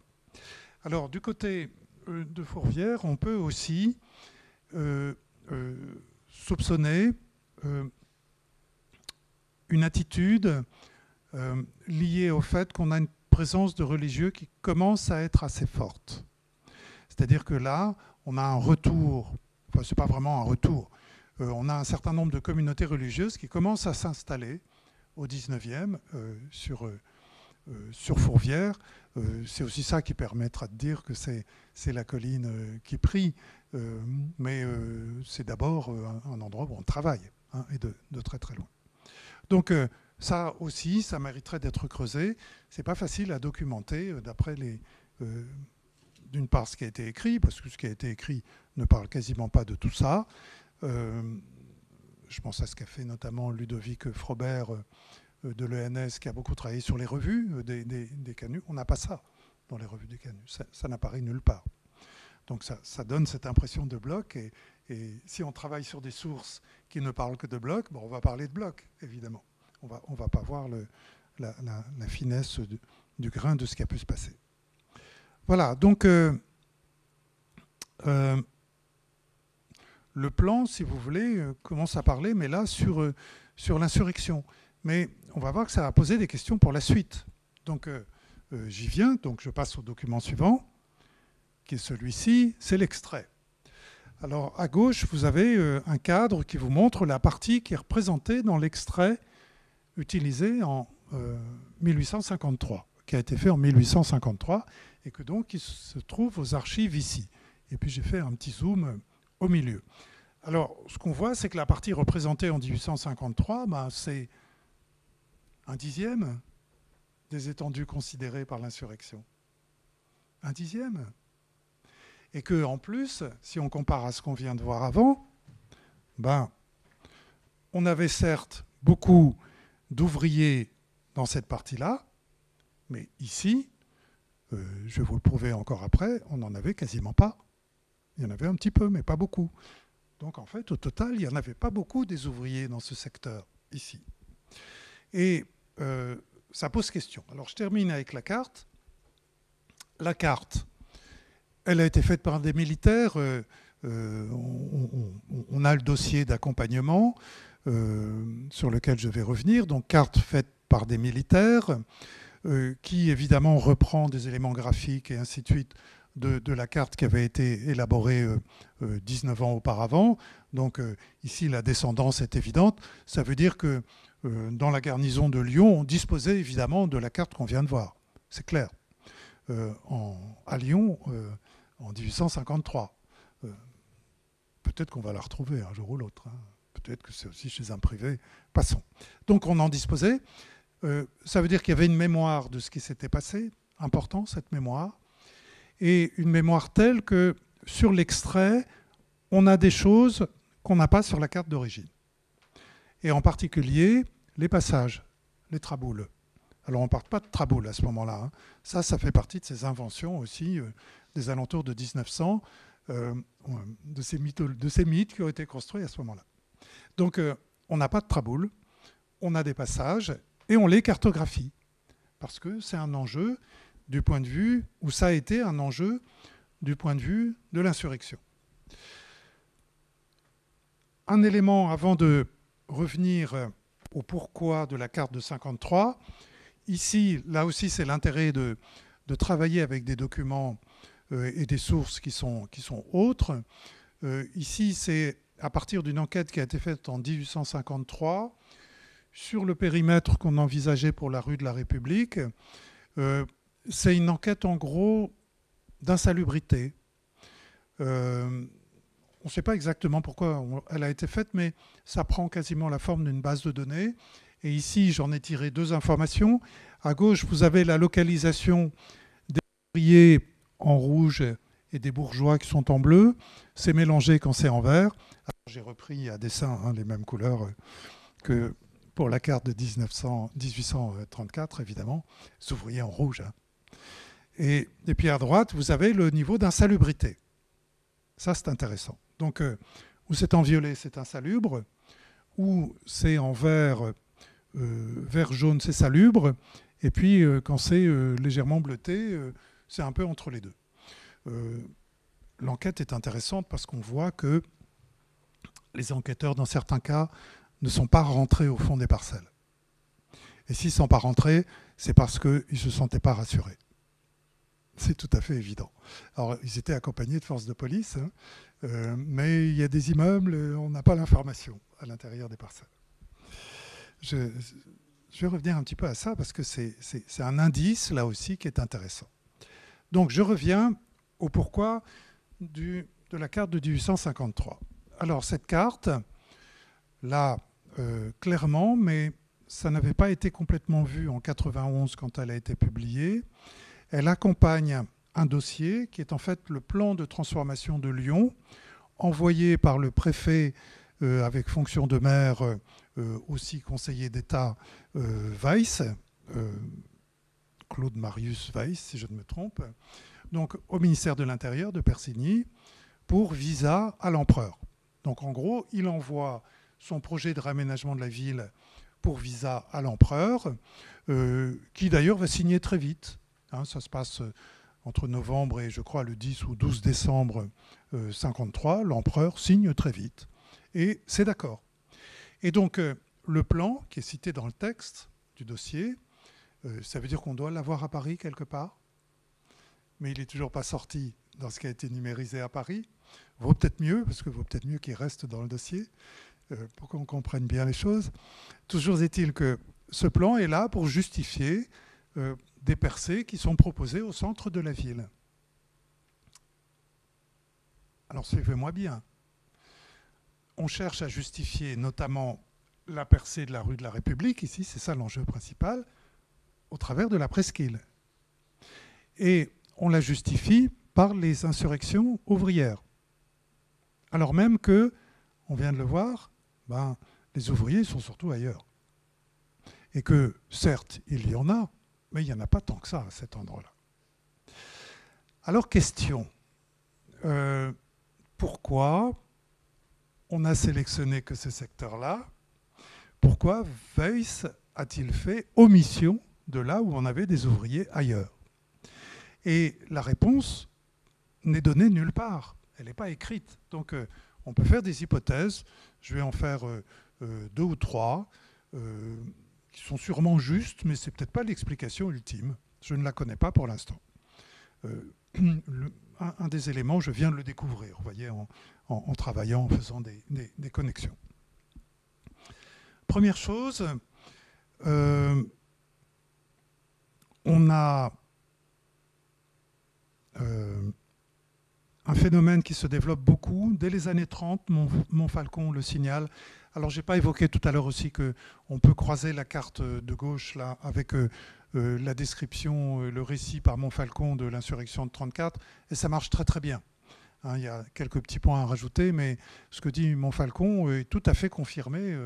Alors, du côté de Fourvière, on peut aussi soupçonner une attitude liée au fait qu'on a une présence de religieux qui commence à être assez forte. C'est-à-dire que là, on a un retour, enfin, ce n'est pas vraiment un retour, on a un certain nombre de communautés religieuses qui commencent à s'installer au 19e sur Fourvière. C'est aussi ça qui permettra de dire que c'est la colline qui prie, mais c'est d'abord un endroit où on travaille, hein, et de très très loin. Donc ça aussi, ça mériterait d'être creusé. C'est pas facile à documenter d'après d'une part ce qui a été écrit, parce que ce qui a été écrit ne parle quasiment pas de tout ça. Je pense à ce qu'a fait notamment Ludovic Frobert de l'ENS, qui a beaucoup travaillé sur les revues des canuts. On n'a pas ça dans les revues des canuts. Ça n'apparaît nulle part. Donc ça donne cette impression de bloc. Et si on travaille sur des sources qui ne parlent que de blocs, bon, on va parler de blocs, évidemment. On va pas voir la finesse du grain de ce qui a pu se passer. Voilà, donc le plan, si vous voulez, commence à parler, mais là, sur l'insurrection. Mais on va voir que ça va poser des questions pour la suite. Donc j'y viens, donc je passe au document suivant, qui est celui-ci, c'est l'extrait. Alors à gauche, vous avez un cadre qui vous montre la partie qui est représentée dans l'extrait utilisé en 1853, qui a été fait en 1853, et que donc il se trouve aux archives ici. Et puis j'ai fait un petit zoom au milieu. Alors ce qu'on voit, c'est que la partie représentée en 1853, ben, c'est 1/10 des étendues considérées par l'insurrection. 1/10. Et qu'en plus, si on compare à ce qu'on vient de voir avant, ben, on avait certes beaucoup d'ouvriers dans cette partie-là, mais ici, je vais vous le prouver encore après, on n'en avait quasiment pas. Il y en avait un petit peu, mais pas beaucoup. Donc en fait, au total, il n'y en avait pas beaucoup des ouvriers dans ce secteur, ici. Et ça pose question. Alors je termine avec la carte. La carte, elle a été faite par des militaires. On a le dossier d'accompagnement sur lequel je vais revenir. Donc carte faite par des militaires qui évidemment reprend des éléments graphiques et ainsi de suite de la carte qui avait été élaborée 19 ans auparavant. Donc ici, la descendance est évidente. Ça veut dire que dans la garnison de Lyon, on disposait évidemment de la carte qu'on vient de voir. C'est clair. À Lyon, en 1853. Peut-être qu'on va la retrouver un jour ou l'autre. Hein. Peut-être que c'est aussi chez un privé. Passons. Donc on en disposait. Ça veut dire qu'il y avait une mémoire de ce qui s'était passé. Important, cette mémoire. Et une mémoire telle que sur l'extrait, on a des choses qu'on n'a pas sur la carte d'origine. Et en particulier, les passages, les traboules. Alors on ne parle pas de traboules à ce moment-là. Hein. Ça fait partie de ces inventions aussi des alentours de 1900, de ces mythes qui ont été construits à ce moment-là. Donc on n'a pas de traboules, on a des passages et on les cartographie. Parce que c'est un enjeu du point de vue, ou ça a été un enjeu du point de vue de l'insurrection. Un élément avant de revenir au pourquoi de la carte de 53. Ici, là aussi, c'est l'intérêt de travailler avec des documents et des sources qui sont autres. Ici, c'est à partir d'une enquête qui a été faite en 1853 sur le périmètre qu'on envisageait pour la rue de la République. C'est une enquête en gros d'insalubrité. On ne sait pas exactement pourquoi elle a été faite, mais ça prend quasiment la forme d'une base de données. Et ici, j'en ai tiré deux informations. À gauche, vous avez la localisation des ouvriers en rouge et des bourgeois qui sont en bleu. C'est mélangé quand c'est en vert. J'ai repris à dessin les mêmes couleurs que pour la carte de 1834, évidemment. Les ouvriers en rouge. Hein. Et puis à droite, vous avez le niveau d'insalubrité. Ça, c'est intéressant. Donc, où c'est en violet, c'est insalubre. Où c'est en vert, vert-jaune, c'est salubre. Et puis, quand c'est légèrement bleuté, c'est un peu entre les deux. L'enquête est intéressante parce qu'on voit que les enquêteurs, dans certains cas, ne sont pas rentrés au fond des parcelles. Et s'ils ne sont pas rentrés, c'est parce qu'ils ne se sentaient pas rassurés. C'est tout à fait évident. Alors, ils étaient accompagnés de forces de police, hein, mais il y a des immeubles, on n'a pas l'information à l'intérieur des parcelles. Je vais revenir un petit peu à ça parce que c'est un indice, là aussi, qui est intéressant. Donc, je reviens au pourquoi de la carte de 1853. Alors, cette carte, là, clairement, mais ça n'avait pas été complètement vu en 91 quand elle a été publiée. Elle accompagne un dossier qui est en fait le plan de transformation de Lyon, envoyé par le préfet avec fonction de maire, aussi conseiller d'État Weiss, Claude Marius Weiss, si je ne me trompe, donc au ministère de l'Intérieur de Persigny, pour visa à l'empereur. Donc en gros, il envoie son projet de réaménagement de la ville pour visa à l'empereur, qui d'ailleurs va signer très vite. Hein, ça se passe entre novembre et je crois le 10 ou 12 décembre 53. L'empereur signe très vite. Et c'est d'accord. Et donc le plan, qui est cité dans le texte du dossier, ça veut dire qu'on doit l'avoir à Paris quelque part, mais il n'est toujours pas sorti dans ce qui a été numérisé à Paris. Vaut peut-être mieux, parce que vaut peut-être mieux qu'il reste dans le dossier, pour qu'on comprenne bien les choses. Toujours est-il que ce plan est là pour justifier des percées qui sont proposées au centre de la ville. Alors suivez-moi bien. On cherche à justifier notamment la percée de la rue de la République, ici, c'est ça l'enjeu principal, au travers de la presqu'île. Et on la justifie par les insurrections ouvrières. Alors même que, on vient de le voir, les ouvriers sont surtout ailleurs. Et que, certes, il y en a, mais il n'y en a pas tant que ça à cet endroit-là. Alors, question. Pourquoi on n'a sélectionné que ce secteur-là? Pourquoi Weiss a-t-il fait omission de là où on avait des ouvriers ailleurs? Et la réponse n'est donnée nulle part. Elle n'est pas écrite. Donc, on peut faire des hypothèses. Je vais en faire 2 ou 3 qui sont sûrement justes, mais ce n'est peut-être pas l'explication ultime. Je ne la connais pas pour l'instant. Un des éléments, je viens de le découvrir, vous voyez, en travaillant, en faisant des connexions. Première chose, on a un phénomène qui se développe beaucoup. Dès les années 30, Montfalcon le signale. Alors, je n'ai pas évoqué tout à l'heure aussi qu'on peut croiser la carte de gauche là, avec la description, le récit par Montfalcon de l'insurrection de 1934, et ça marche très très bien. Hein, il y a quelques petits points à rajouter, mais ce que dit Montfalcon est tout à fait confirmé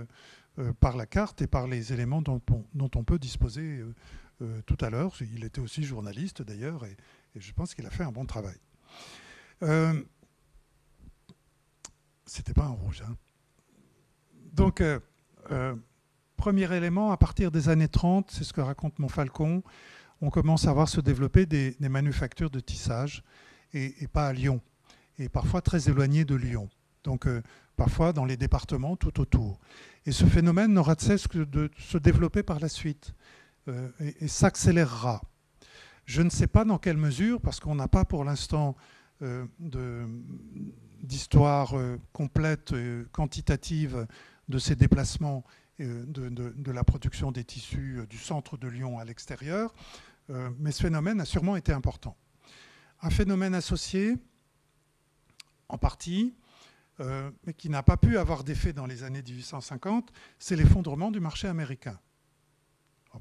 par la carte et par les éléments dont on peut disposer tout à l'heure. Il était aussi journaliste d'ailleurs, et je pense qu'il a fait un bon travail. C'était pas en rouge. Hein. Donc, premier élément, à partir des années 30, c'est ce que raconte Montfalcon, on commence à voir se développer des manufactures de tissage, et pas à Lyon, et parfois très éloignées de Lyon. Donc, parfois dans les départements tout autour. Et ce phénomène n'aura de cesse que de se développer par la suite, et s'accélérera. Je ne sais pas dans quelle mesure, parce qu'on n'a pas pour l'instant d'histoire complète, quantitative de ces déplacements de la production des tissus du centre de Lyon à l'extérieur, mais ce phénomène a sûrement été important. Un phénomène associé, en partie, mais qui n'a pas pu avoir d'effet dans les années 1850, c'est l'effondrement du marché américain.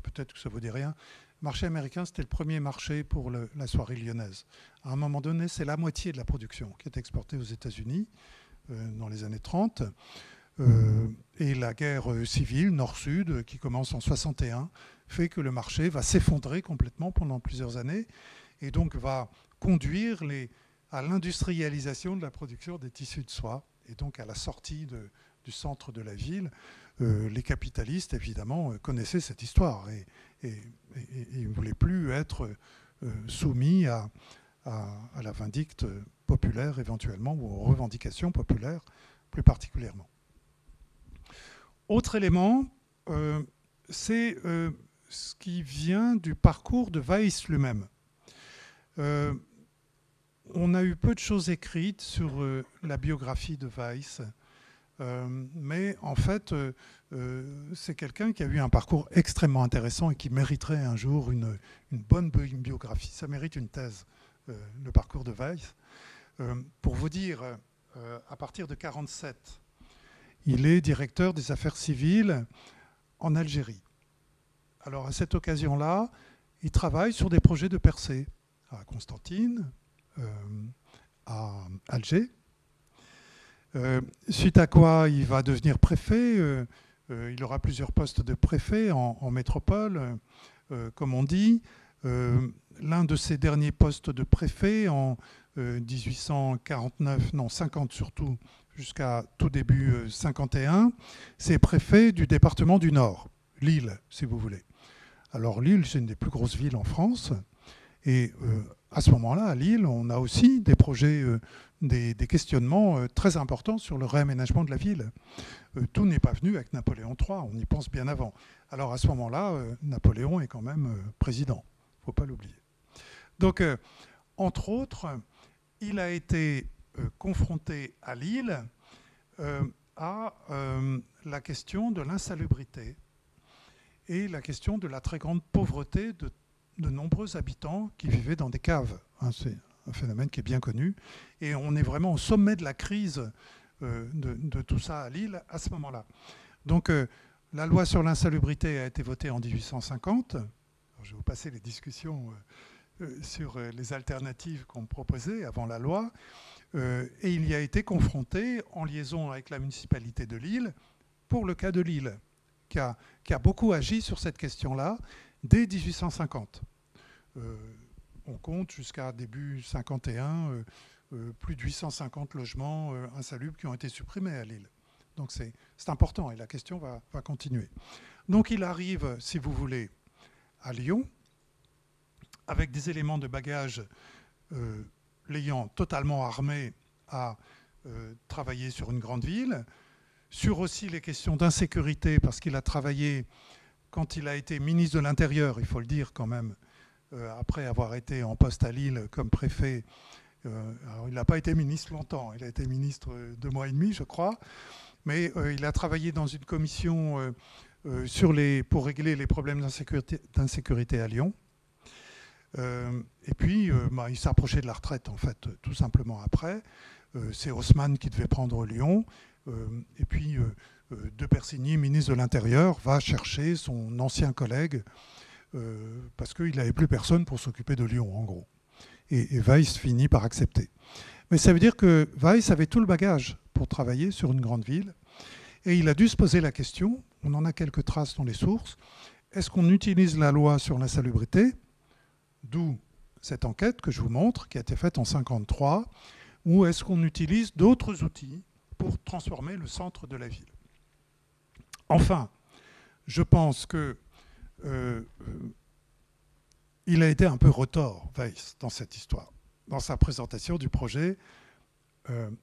Peut-être que ça ne vous dit rien. Le marché américain, c'était le premier marché pour la soierie lyonnaise. À un moment donné, c'est la moitié de la production qui est exportée aux États-Unis dans les années 30. Et la guerre civile nord-sud, qui commence en 61, fait que le marché va s'effondrer complètement pendant plusieurs années et donc va conduire à l'industrialisation de la production des tissus de soie et donc à la sortie du centre de la ville. Les capitalistes, évidemment, connaissaient cette histoire et ils ne voulaient plus être soumis à la vindicte populaire éventuellement ou aux revendications populaires plus particulièrement. Autre élément, c'est ce qui vient du parcours de Weiss lui-même. On a eu peu de choses écrites sur la biographie de Weiss, mais en fait, c'est quelqu'un qui a eu un parcours extrêmement intéressant et qui mériterait un jour une bonne biographie. Ça mérite une thèse, le parcours de Weiss. Pour vous dire, à partir de 1947, il est directeur des affaires civiles en Algérie. Alors à cette occasion-là, il travaille sur des projets de percée à Constantine, à Alger. Suite à quoi il va devenir préfet. Il aura plusieurs postes de préfet en métropole, comme on dit. L'un de ses derniers postes de préfet en 1849, non 50 surtout, jusqu'à tout début 51, c'est préfet du département du Nord, Lille, si vous voulez. Alors Lille, c'est une des plus grosses villes en France. Et à ce moment-là, à Lille, on a aussi des projets, des questionnements très importants sur le réaménagement de la ville. Tout n'est pas venu avec Napoléon III, on y pense bien avant. Alors à ce moment-là, Napoléon est quand même président, il ne faut pas l'oublier. Donc, entre autres, il a été confronté à Lille à la question de l'insalubrité et la question de la très grande pauvreté de nombreux habitants qui vivaient dans des caves. C'est un phénomène qui est bien connu. Et on est vraiment au sommet de la crise de tout ça à Lille à ce moment-là. Donc la loi sur l'insalubrité a été votée en 1850. Alors, je vais vous passer les discussions sur les alternatives qu'on proposait avant la loi. Et il y a été confronté en liaison avec la municipalité de Lille pour le cas de Lille, qui a beaucoup agi sur cette question-là dès 1850. On compte jusqu'à début 51 plus de 850 logements insalubres qui ont été supprimés à Lille. Donc c'est important et la question va continuer. Donc il arrive, si vous voulez, à Lyon avec des éléments de bagage l'ayant totalement armé à travailler sur une grande ville, sur aussi les questions d'insécurité, parce qu'il a travaillé quand il a été ministre de l'Intérieur, il faut le dire quand même, après avoir été en poste à Lille comme préfet. Alors il n'a pas été ministre longtemps, il a été ministre 2 mois et demi, je crois, mais il a travaillé dans une commission pour régler les problèmes d'insécurité à Lyon. Et puis, il s'approchait de la retraite, en fait, tout simplement après. C'est Haussmann qui devait prendre Lyon. Et puis, De Persigny, ministre de l'Intérieur, va chercher son ancien collègue parce qu'il n'avait plus personne pour s'occuper de Lyon, en gros. Et Weiss finit par accepter. Mais ça veut dire que Weiss avait tout le bagage pour travailler sur une grande ville. Et il a dû se poser la question, on en a quelques traces dans les sources, est-ce qu'on utilise la loi sur l'insalubrité, d'où cette enquête que je vous montre, qui a été faite en 1953, ou est-ce qu'on utilise d'autres outils pour transformer le centre de la ville? Enfin, je pense que il a été un peu retors, Weiss, dans cette histoire, dans sa présentation du projet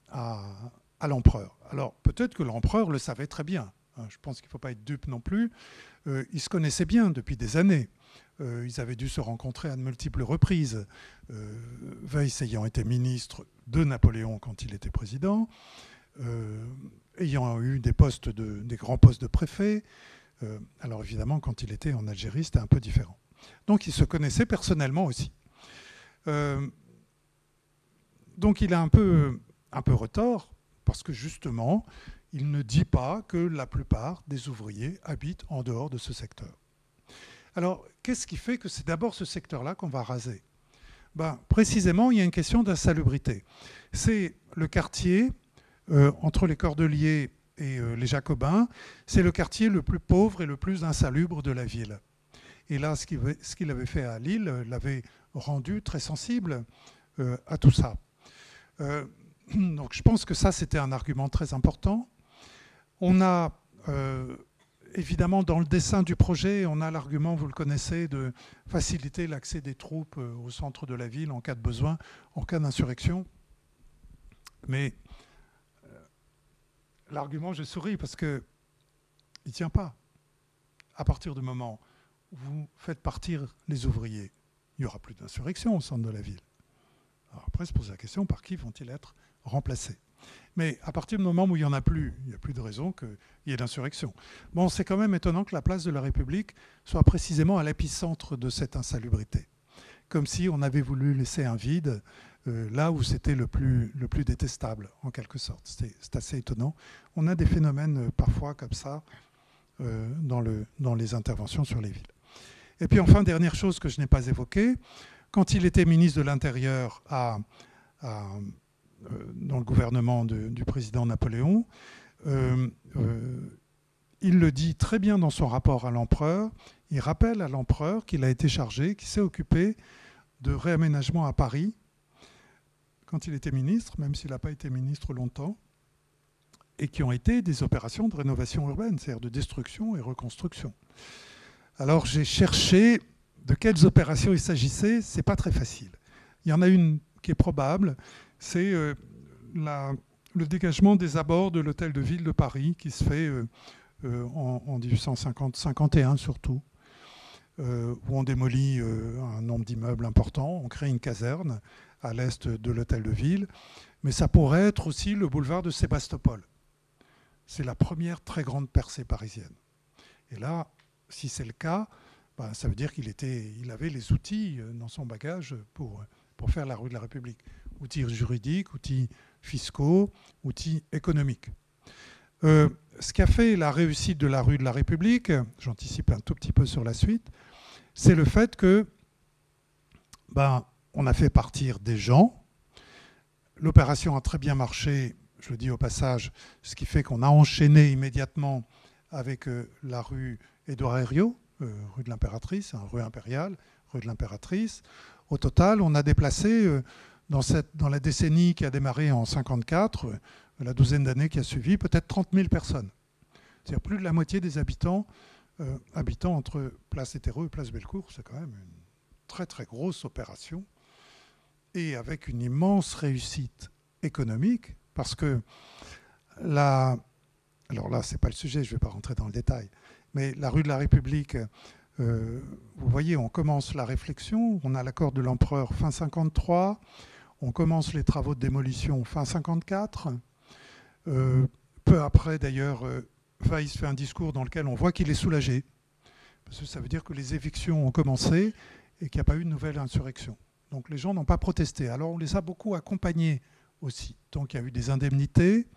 à l'empereur. Alors, peut-être que l'empereur le savait très bien. Je pense qu'il ne faut pas être dupe non plus. Ils se connaissaient bien depuis des années. Ils avaient dû se rencontrer à de multiples reprises. Weiss ayant été ministre de Napoléon quand il était président, ayant eu des grands postes de préfet. Alors évidemment, quand il était en Algérie, c'était un peu différent. Donc ils se connaissaient personnellement aussi. Donc il a un peu retort, parce que justement, il ne dit pas que la plupart des ouvriers habitent en dehors de ce secteur. Alors, qu'est-ce qui fait que c'est d'abord ce secteur-là qu'on va raser? Précisément, il y a une question d'insalubrité. C'est le quartier, entre les Cordeliers et les Jacobins, c'est le quartier le plus pauvre et le plus insalubre de la ville. Et là, ce qu'il avait fait à Lille l'avait rendu très sensible à tout ça. Donc je pense que ça, c'était un argument très important. On a, évidemment, dans le dessin du projet, on a l'argument, vous le connaissez, de faciliter l'accès des troupes au centre de la ville en cas de besoin, en cas d'insurrection. Mais l'argument, je souris parce qu'il ne tient pas. À partir du moment où vous faites partir les ouvriers, il n'y aura plus d'insurrection au centre de la ville. Alors après, se pose la question, par qui vont-ils être remplacés? Mais à partir du moment où il n'y en a plus, il n'y a plus de raison qu'il y ait d'insurrection. Bon, c'est quand même étonnant que la place de la République soit précisément à l'épicentre de cette insalubrité. Comme si on avait voulu laisser un vide là où c'était le plus détestable, en quelque sorte. C'est assez étonnant. On a des phénomènes parfois comme ça dans les interventions sur les villes. Et puis enfin, dernière chose que je n'ai pas évoquée, quand il était ministre de l'Intérieur dans le gouvernement du président Napoléon, il le dit très bien dans son rapport à l'empereur. Il rappelle à l'empereur qu'il a été chargé, qu'il s'est occupé de réaménagement à Paris quand il était ministre, même s'il n'a pas été ministre longtemps, et qui ont été des opérations de rénovation urbaine, c'est-à-dire de destruction et reconstruction. Alors j'ai cherché de quelles opérations il s'agissait, c'est pas très facile. Il y en a une qui est probable, c'est le dégagement des abords de l'hôtel de ville de Paris qui se fait en 1850-51 surtout, où on démolit un nombre d'immeubles importants, on crée une caserne à l'est de l'hôtel de ville, mais ça pourrait être aussi le boulevard de Sébastopol. C'est la première très grande percée parisienne. Et là, si c'est le cas, ben, ça veut dire qu'il avait les outils dans son bagage pour faire la rue de la République. Outils juridiques, outils fiscaux, outils économiques. Ce qui a fait la réussite de la rue de la République, j'anticipe un tout petit peu sur la suite, c'est le fait que on a fait partir des gens. L'opération a très bien marché, je le dis au passage, ce qui fait qu'on a enchaîné immédiatement avec la rue Édouard Herriot, rue de l'Impératrice, rue impériale, rue de l'Impératrice. Au total, on a déplacé dans la décennie qui a démarré en 1954, la douzaine d'années qui a suivi, peut-être 30 000 personnes. C'est-à-dire plus de la moitié des habitants entre Place Hétéreux et Place Bellecour. C'est quand même une très très grosse opération et avec une immense réussite économique parce que alors là, ce n'est pas le sujet, je ne vais pas rentrer dans le détail, mais la rue de la République, vous voyez, on commence la réflexion, on a l'accord de l'empereur fin 53, on commence les travaux de démolition fin 54. Peu après, d'ailleurs, Weiss fait un discours dans lequel on voit qu'il est soulagé, parce que ça veut dire que les évictions ont commencé et qu'il n'y a pas eu de nouvelle insurrection. Donc les gens n'ont pas protesté. Alors on les a beaucoup accompagnés aussi. Donc il y a eu des indemnités,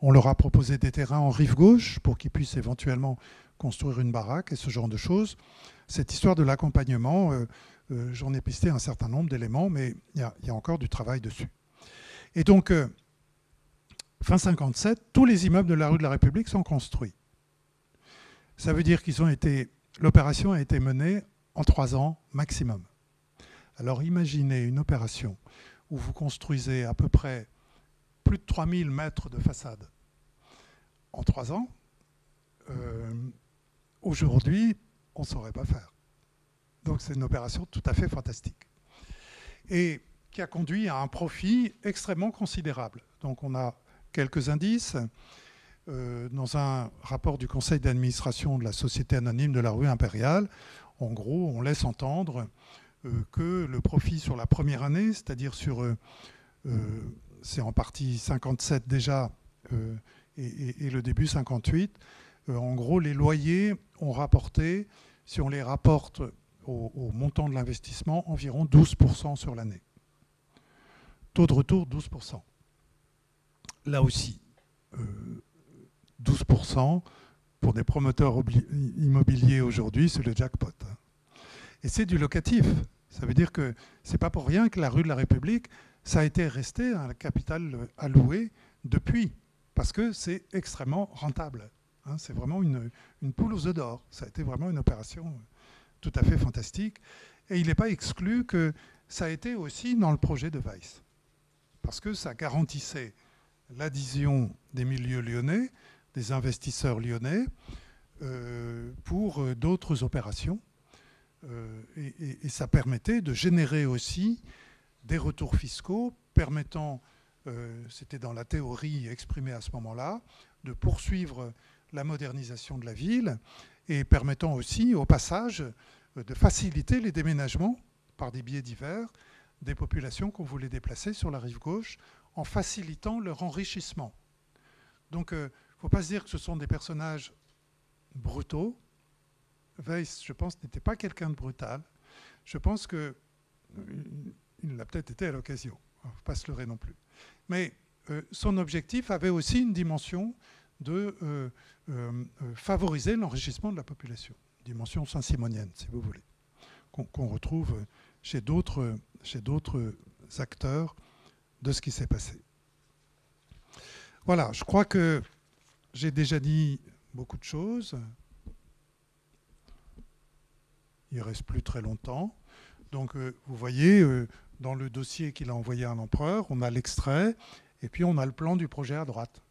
on leur a proposé des terrains en rive gauche pour qu'ils puissent éventuellement construire une baraque et ce genre de choses. Cette histoire de l'accompagnement, j'en ai pisté un certain nombre d'éléments, mais il y a encore du travail dessus. Et donc, fin 57, tous les immeubles de la rue de la République sont construits. Ça veut dire l'opération a été menée en 3 ans maximum. Alors imaginez une opération où vous construisez à peu près plus de 3000 mètres de façade en 3 ans. Aujourd'hui, on ne saurait pas faire. Donc c'est une opération tout à fait fantastique. Et qui a conduit à un profit extrêmement considérable. Donc on a quelques indices. Dans un rapport du conseil d'administration de la Société anonyme de la rue impériale, en gros, on laisse entendre que le profit sur la première année, c'est-à-dire c'est en partie 57 déjà et le début 58, en gros, les loyers ont rapporté, si on les rapporte au montant de l'investissement, environ 12% sur l'année. Taux de retour, 12%. Là aussi, 12% pour des promoteurs immobiliers aujourd'hui, c'est le jackpot. Et c'est du locatif. Ça veut dire que c'est pas pour rien que la rue de la République, ça a été resté un capital alloué depuis, parce que c'est extrêmement rentable. Hein, c'est vraiment une poule aux œufs d'or. Ça a été vraiment une opération tout à fait fantastique. Et il n'est pas exclu que ça a été aussi dans le projet de Weiss, parce que ça garantissait l'adhésion des milieux lyonnais, des investisseurs lyonnais, pour d'autres opérations. Et ça permettait de générer aussi des retours fiscaux permettant, c'était dans la théorie exprimée à ce moment-là, de poursuivre la modernisation de la ville et permettant aussi, au passage, de faciliter les déménagements par des biais divers des populations qu'on voulait déplacer sur la rive gauche en facilitant leur enrichissement. Donc, il ne faut pas se dire que ce sont des personnages brutaux. Weiss, je pense, n'était pas quelqu'un de brutal. Je pense qu'il l'a peut-être été à l'occasion. Il ne faut pas se leurrer non plus. Mais son objectif avait aussi une dimension de favoriser l'enrichissement de la population. Dimension saint-simonienne, si vous voulez, qu'on retrouve chez d'autres acteurs de ce qui s'est passé. Voilà, je crois que j'ai déjà dit beaucoup de choses. Il ne reste plus très longtemps. Donc, vous voyez, dans le dossier qu'il a envoyé à l'empereur, on a l'extrait et puis on a le plan du projet à droite.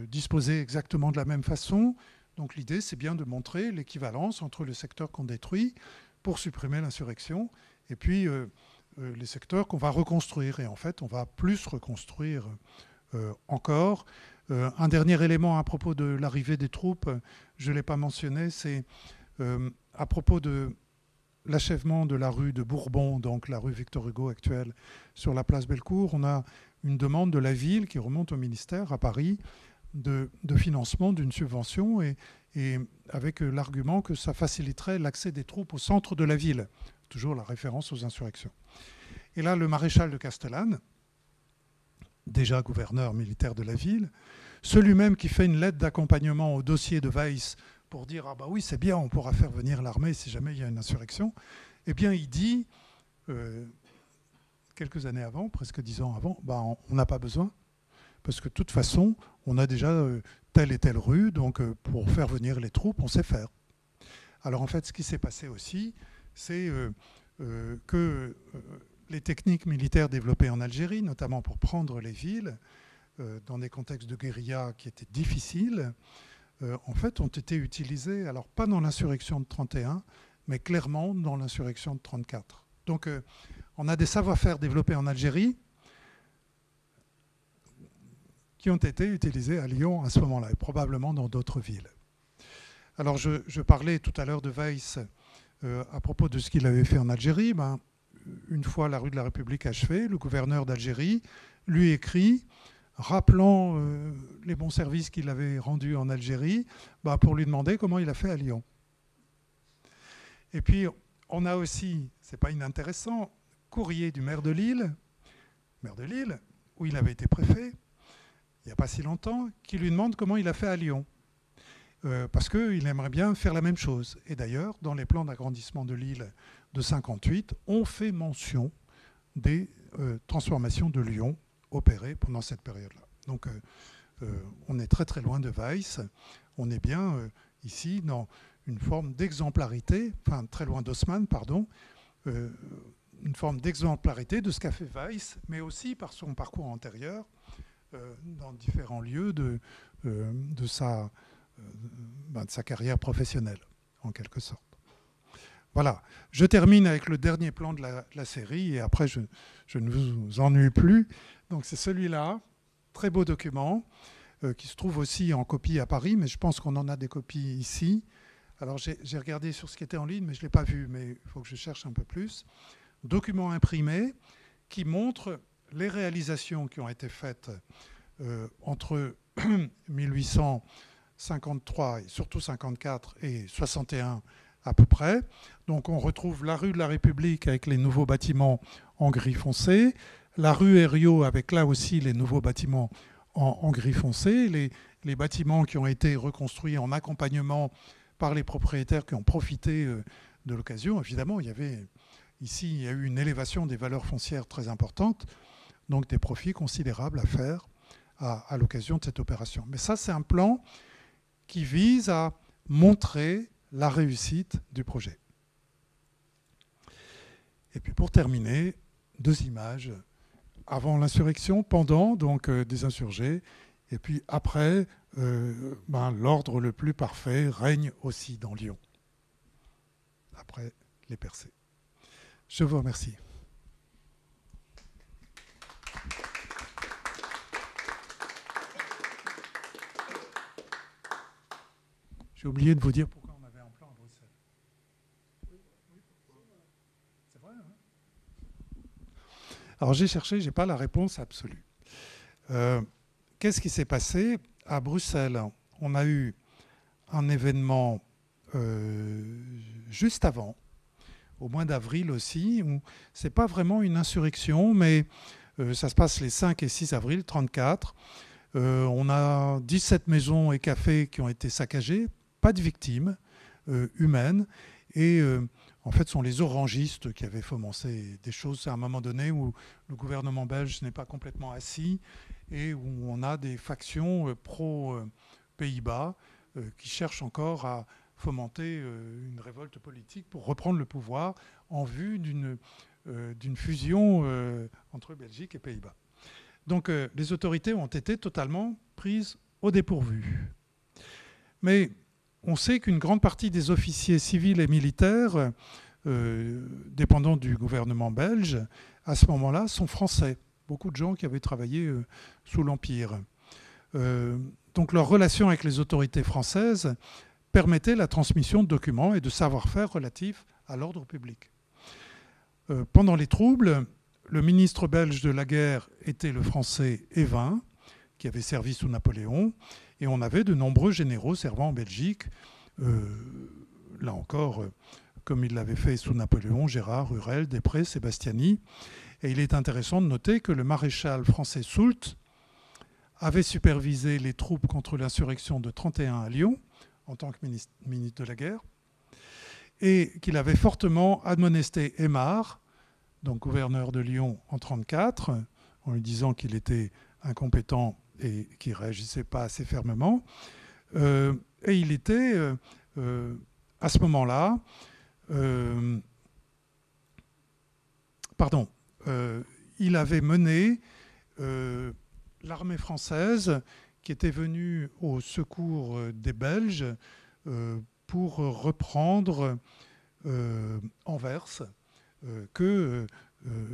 Disposé exactement de la même façon. Donc, l'idée, c'est bien de montrer l'équivalence entre le secteur qu'on détruit pour supprimer l'insurrection et puis les secteurs qu'on va reconstruire. Et en fait, on va plus reconstruire encore. Un dernier élément à propos de l'arrivée des troupes, je ne l'ai pas mentionné, c'est à propos de l'achèvement de la rue de Bourbon, donc la rue Victor Hugo actuelle, sur la place Bellecour. On a une demande de la ville qui remonte au ministère à Paris de financement d'une subvention et avec l'argument que ça faciliterait l'accès des troupes au centre de la ville. Toujours la référence aux insurrections. Et là, le maréchal de Castellane, déjà gouverneur militaire de la ville, celui même qui fait une lettre d'accompagnement au dossier de Weiss pour dire « Ah bah oui, c'est bien, on pourra faire venir l'armée si jamais il y a une insurrection », eh bien, il dit, quelques années avant, presque 10 ans avant, bah, on n'a pas besoin, parce que de toute façon, on a déjà telle et telle rue, donc pour faire venir les troupes, on sait faire. Alors en fait, ce qui s'est passé aussi, c'est que les techniques militaires développées en Algérie, notamment pour prendre les villes, dans des contextes de guérilla qui étaient difficiles, en fait, ont été utilisées, alors pas dans l'insurrection de 1931, mais clairement dans l'insurrection de 1934. Donc, on a des savoir-faire développés en Algérie qui ont été utilisés à Lyon à ce moment-là, et probablement dans d'autres villes. Alors, je parlais tout à l'heure de Weiss à propos de ce qu'il avait fait en Algérie. Ben, une fois la rue de la République achevée, le gouverneur d'Algérie lui écrit rappelant les bons services qu'il avait rendus en Algérie, bah, pour lui demander comment il a fait à Lyon. Et puis, on a aussi, c'est pas inintéressant, courrier du maire de Lille, où il avait été préfet, il n'y a pas si longtemps, qui lui demande comment il a fait à Lyon. Parce qu'il aimerait bien faire la même chose. Et d'ailleurs, dans les plans d'agrandissement de Lille de 1958, on fait mention des transformations de Lyon opérées pendant cette période-là. Donc, on est très très loin de Weiss. On est bien ici dans une forme d'exemplarité, enfin très loin d'Haussmann, pardon, une forme d'exemplarité de ce qu'a fait Weiss, mais aussi par son parcours antérieur dans différents lieux de sa carrière professionnelle, en quelque sorte. Voilà, je termine avec le dernier plan de la série et après je ne vous ennuie plus. Donc c'est celui-là, très beau document, qui se trouve aussi en copie à Paris, mais je pense qu'on en a des copies ici. Alors j'ai regardé sur ce qui était en ligne, mais je ne l'ai pas vu, mais il faut que je cherche un peu plus. Document imprimé qui montre les réalisations qui ont été faites entre 1853 et surtout 54 et 61 à peu près. Donc on retrouve la rue de la République avec les nouveaux bâtiments en gris foncé, la rue Herriot avec là aussi les nouveaux bâtiments en gris foncé, les bâtiments qui ont été reconstruits en accompagnement par les propriétaires qui ont profité de l'occasion. Évidemment, il y a eu une élévation des valeurs foncières très importante, donc des profits considérables à faire à l'occasion de cette opération. Mais ça, c'est un plan qui vise à montrer la réussite du projet. Et puis pour terminer, 2 images avant l'insurrection, pendant, donc des insurgés, et puis après, l'ordre le plus parfait règne aussi dans Lyon, après les percées. Je vous remercie. J'ai oublié de vous dire pourquoi on avait un plan à Bruxelles. C'est vrai, hein ? Alors j'ai cherché, je n'ai pas la réponse absolue. Qu'est-ce qui s'est passé à Bruxelles? On a eu un événement juste avant, au mois d'avril aussi, où ce n'est pas vraiment une insurrection, mais ça se passe les 5 et 6 avril 1934. On a 17 maisons et cafés qui ont été saccagés, pas de victimes humaines. Et en fait, ce sont les orangistes qui avaient fomenté des choses. C'est à un moment donné où le gouvernement belge n'est pas complètement assis et où on a des factions pro-Pays-Bas qui cherchent encore à fomenter une révolte politique pour reprendre le pouvoir en vue d'une fusion entre Belgique et Pays-Bas. Donc les autorités ont été totalement prises au dépourvu. Mais on sait qu'une grande partie des officiers civils et militaires dépendant du gouvernement belge, à ce moment-là, sont français. Beaucoup de gens qui avaient travaillé sous l'Empire. Donc leur relation avec les autorités françaises permettait la transmission de documents et de savoir-faire relatifs à l'ordre public. Pendant les troubles, le ministre belge de la guerre était le français Évin, qui avait servi sous Napoléon, et on avait de nombreux généraux servant en Belgique, là encore, comme il l'avait fait sous Napoléon, Gérard, Hurel, Després, Sébastiani. Et il est intéressant de noter que le maréchal français Soult avait supervisé les troupes contre l'insurrection de 1931 à Lyon, en tant que ministre de la guerre, et qu'il avait fortement admonesté Aymar, donc gouverneur de Lyon en 1934, en lui disant qu'il était incompétent et qu'il ne réagissait pas assez fermement. Et il était, à ce moment-là, il avait mené l'armée française qui était venue au secours des Belges pour reprendre Anvers, que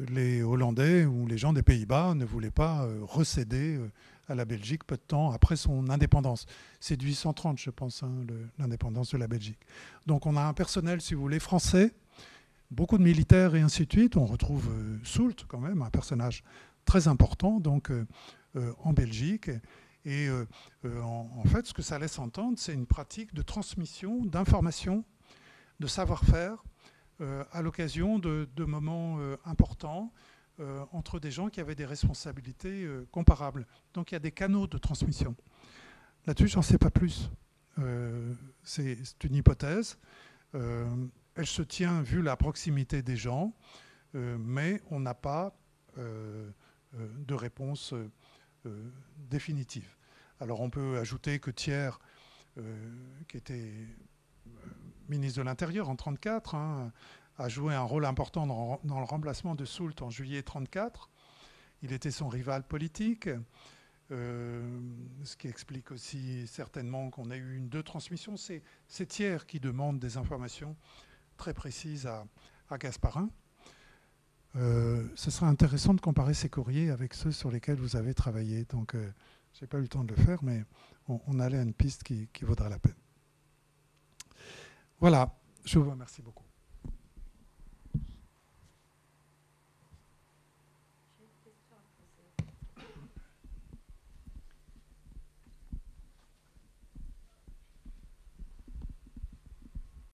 les Hollandais ou les gens des Pays-Bas ne voulaient pas recéder à la Belgique peu de temps après son indépendance. C'est de 1830, je pense, hein, l'indépendance de la Belgique. Donc on a un personnel, si vous voulez, français, beaucoup de militaires et ainsi de suite. On retrouve Soult, quand même, un personnage très important donc, en Belgique. Et en fait, ce que ça laisse entendre, c'est une pratique de transmission d'informations, de savoir-faire, à l'occasion de moments importants entre des gens qui avaient des responsabilités comparables. Donc il y a des canaux de transmission. Là-dessus, j'en sais pas plus. C'est une hypothèse. Elle se tient vu la proximité des gens, mais on n'a pas de réponse définitive. Alors on peut ajouter que Thiers, qui était ministre de l'Intérieur en 1934, hein, a joué un rôle important dans le remplacement de Soult en juillet 1934. Il était son rival politique, ce qui explique aussi certainement qu'on a eu deux transmissions. C'est Thiers qui demande des informations très précises à Gasparin. Ce sera intéressant de comparer ces courriers avec ceux sur lesquels vous avez travaillé. Donc, je n'ai pas eu le temps de le faire, mais on allait à une piste qui vaudra la peine. Voilà, je vous remercie beaucoup.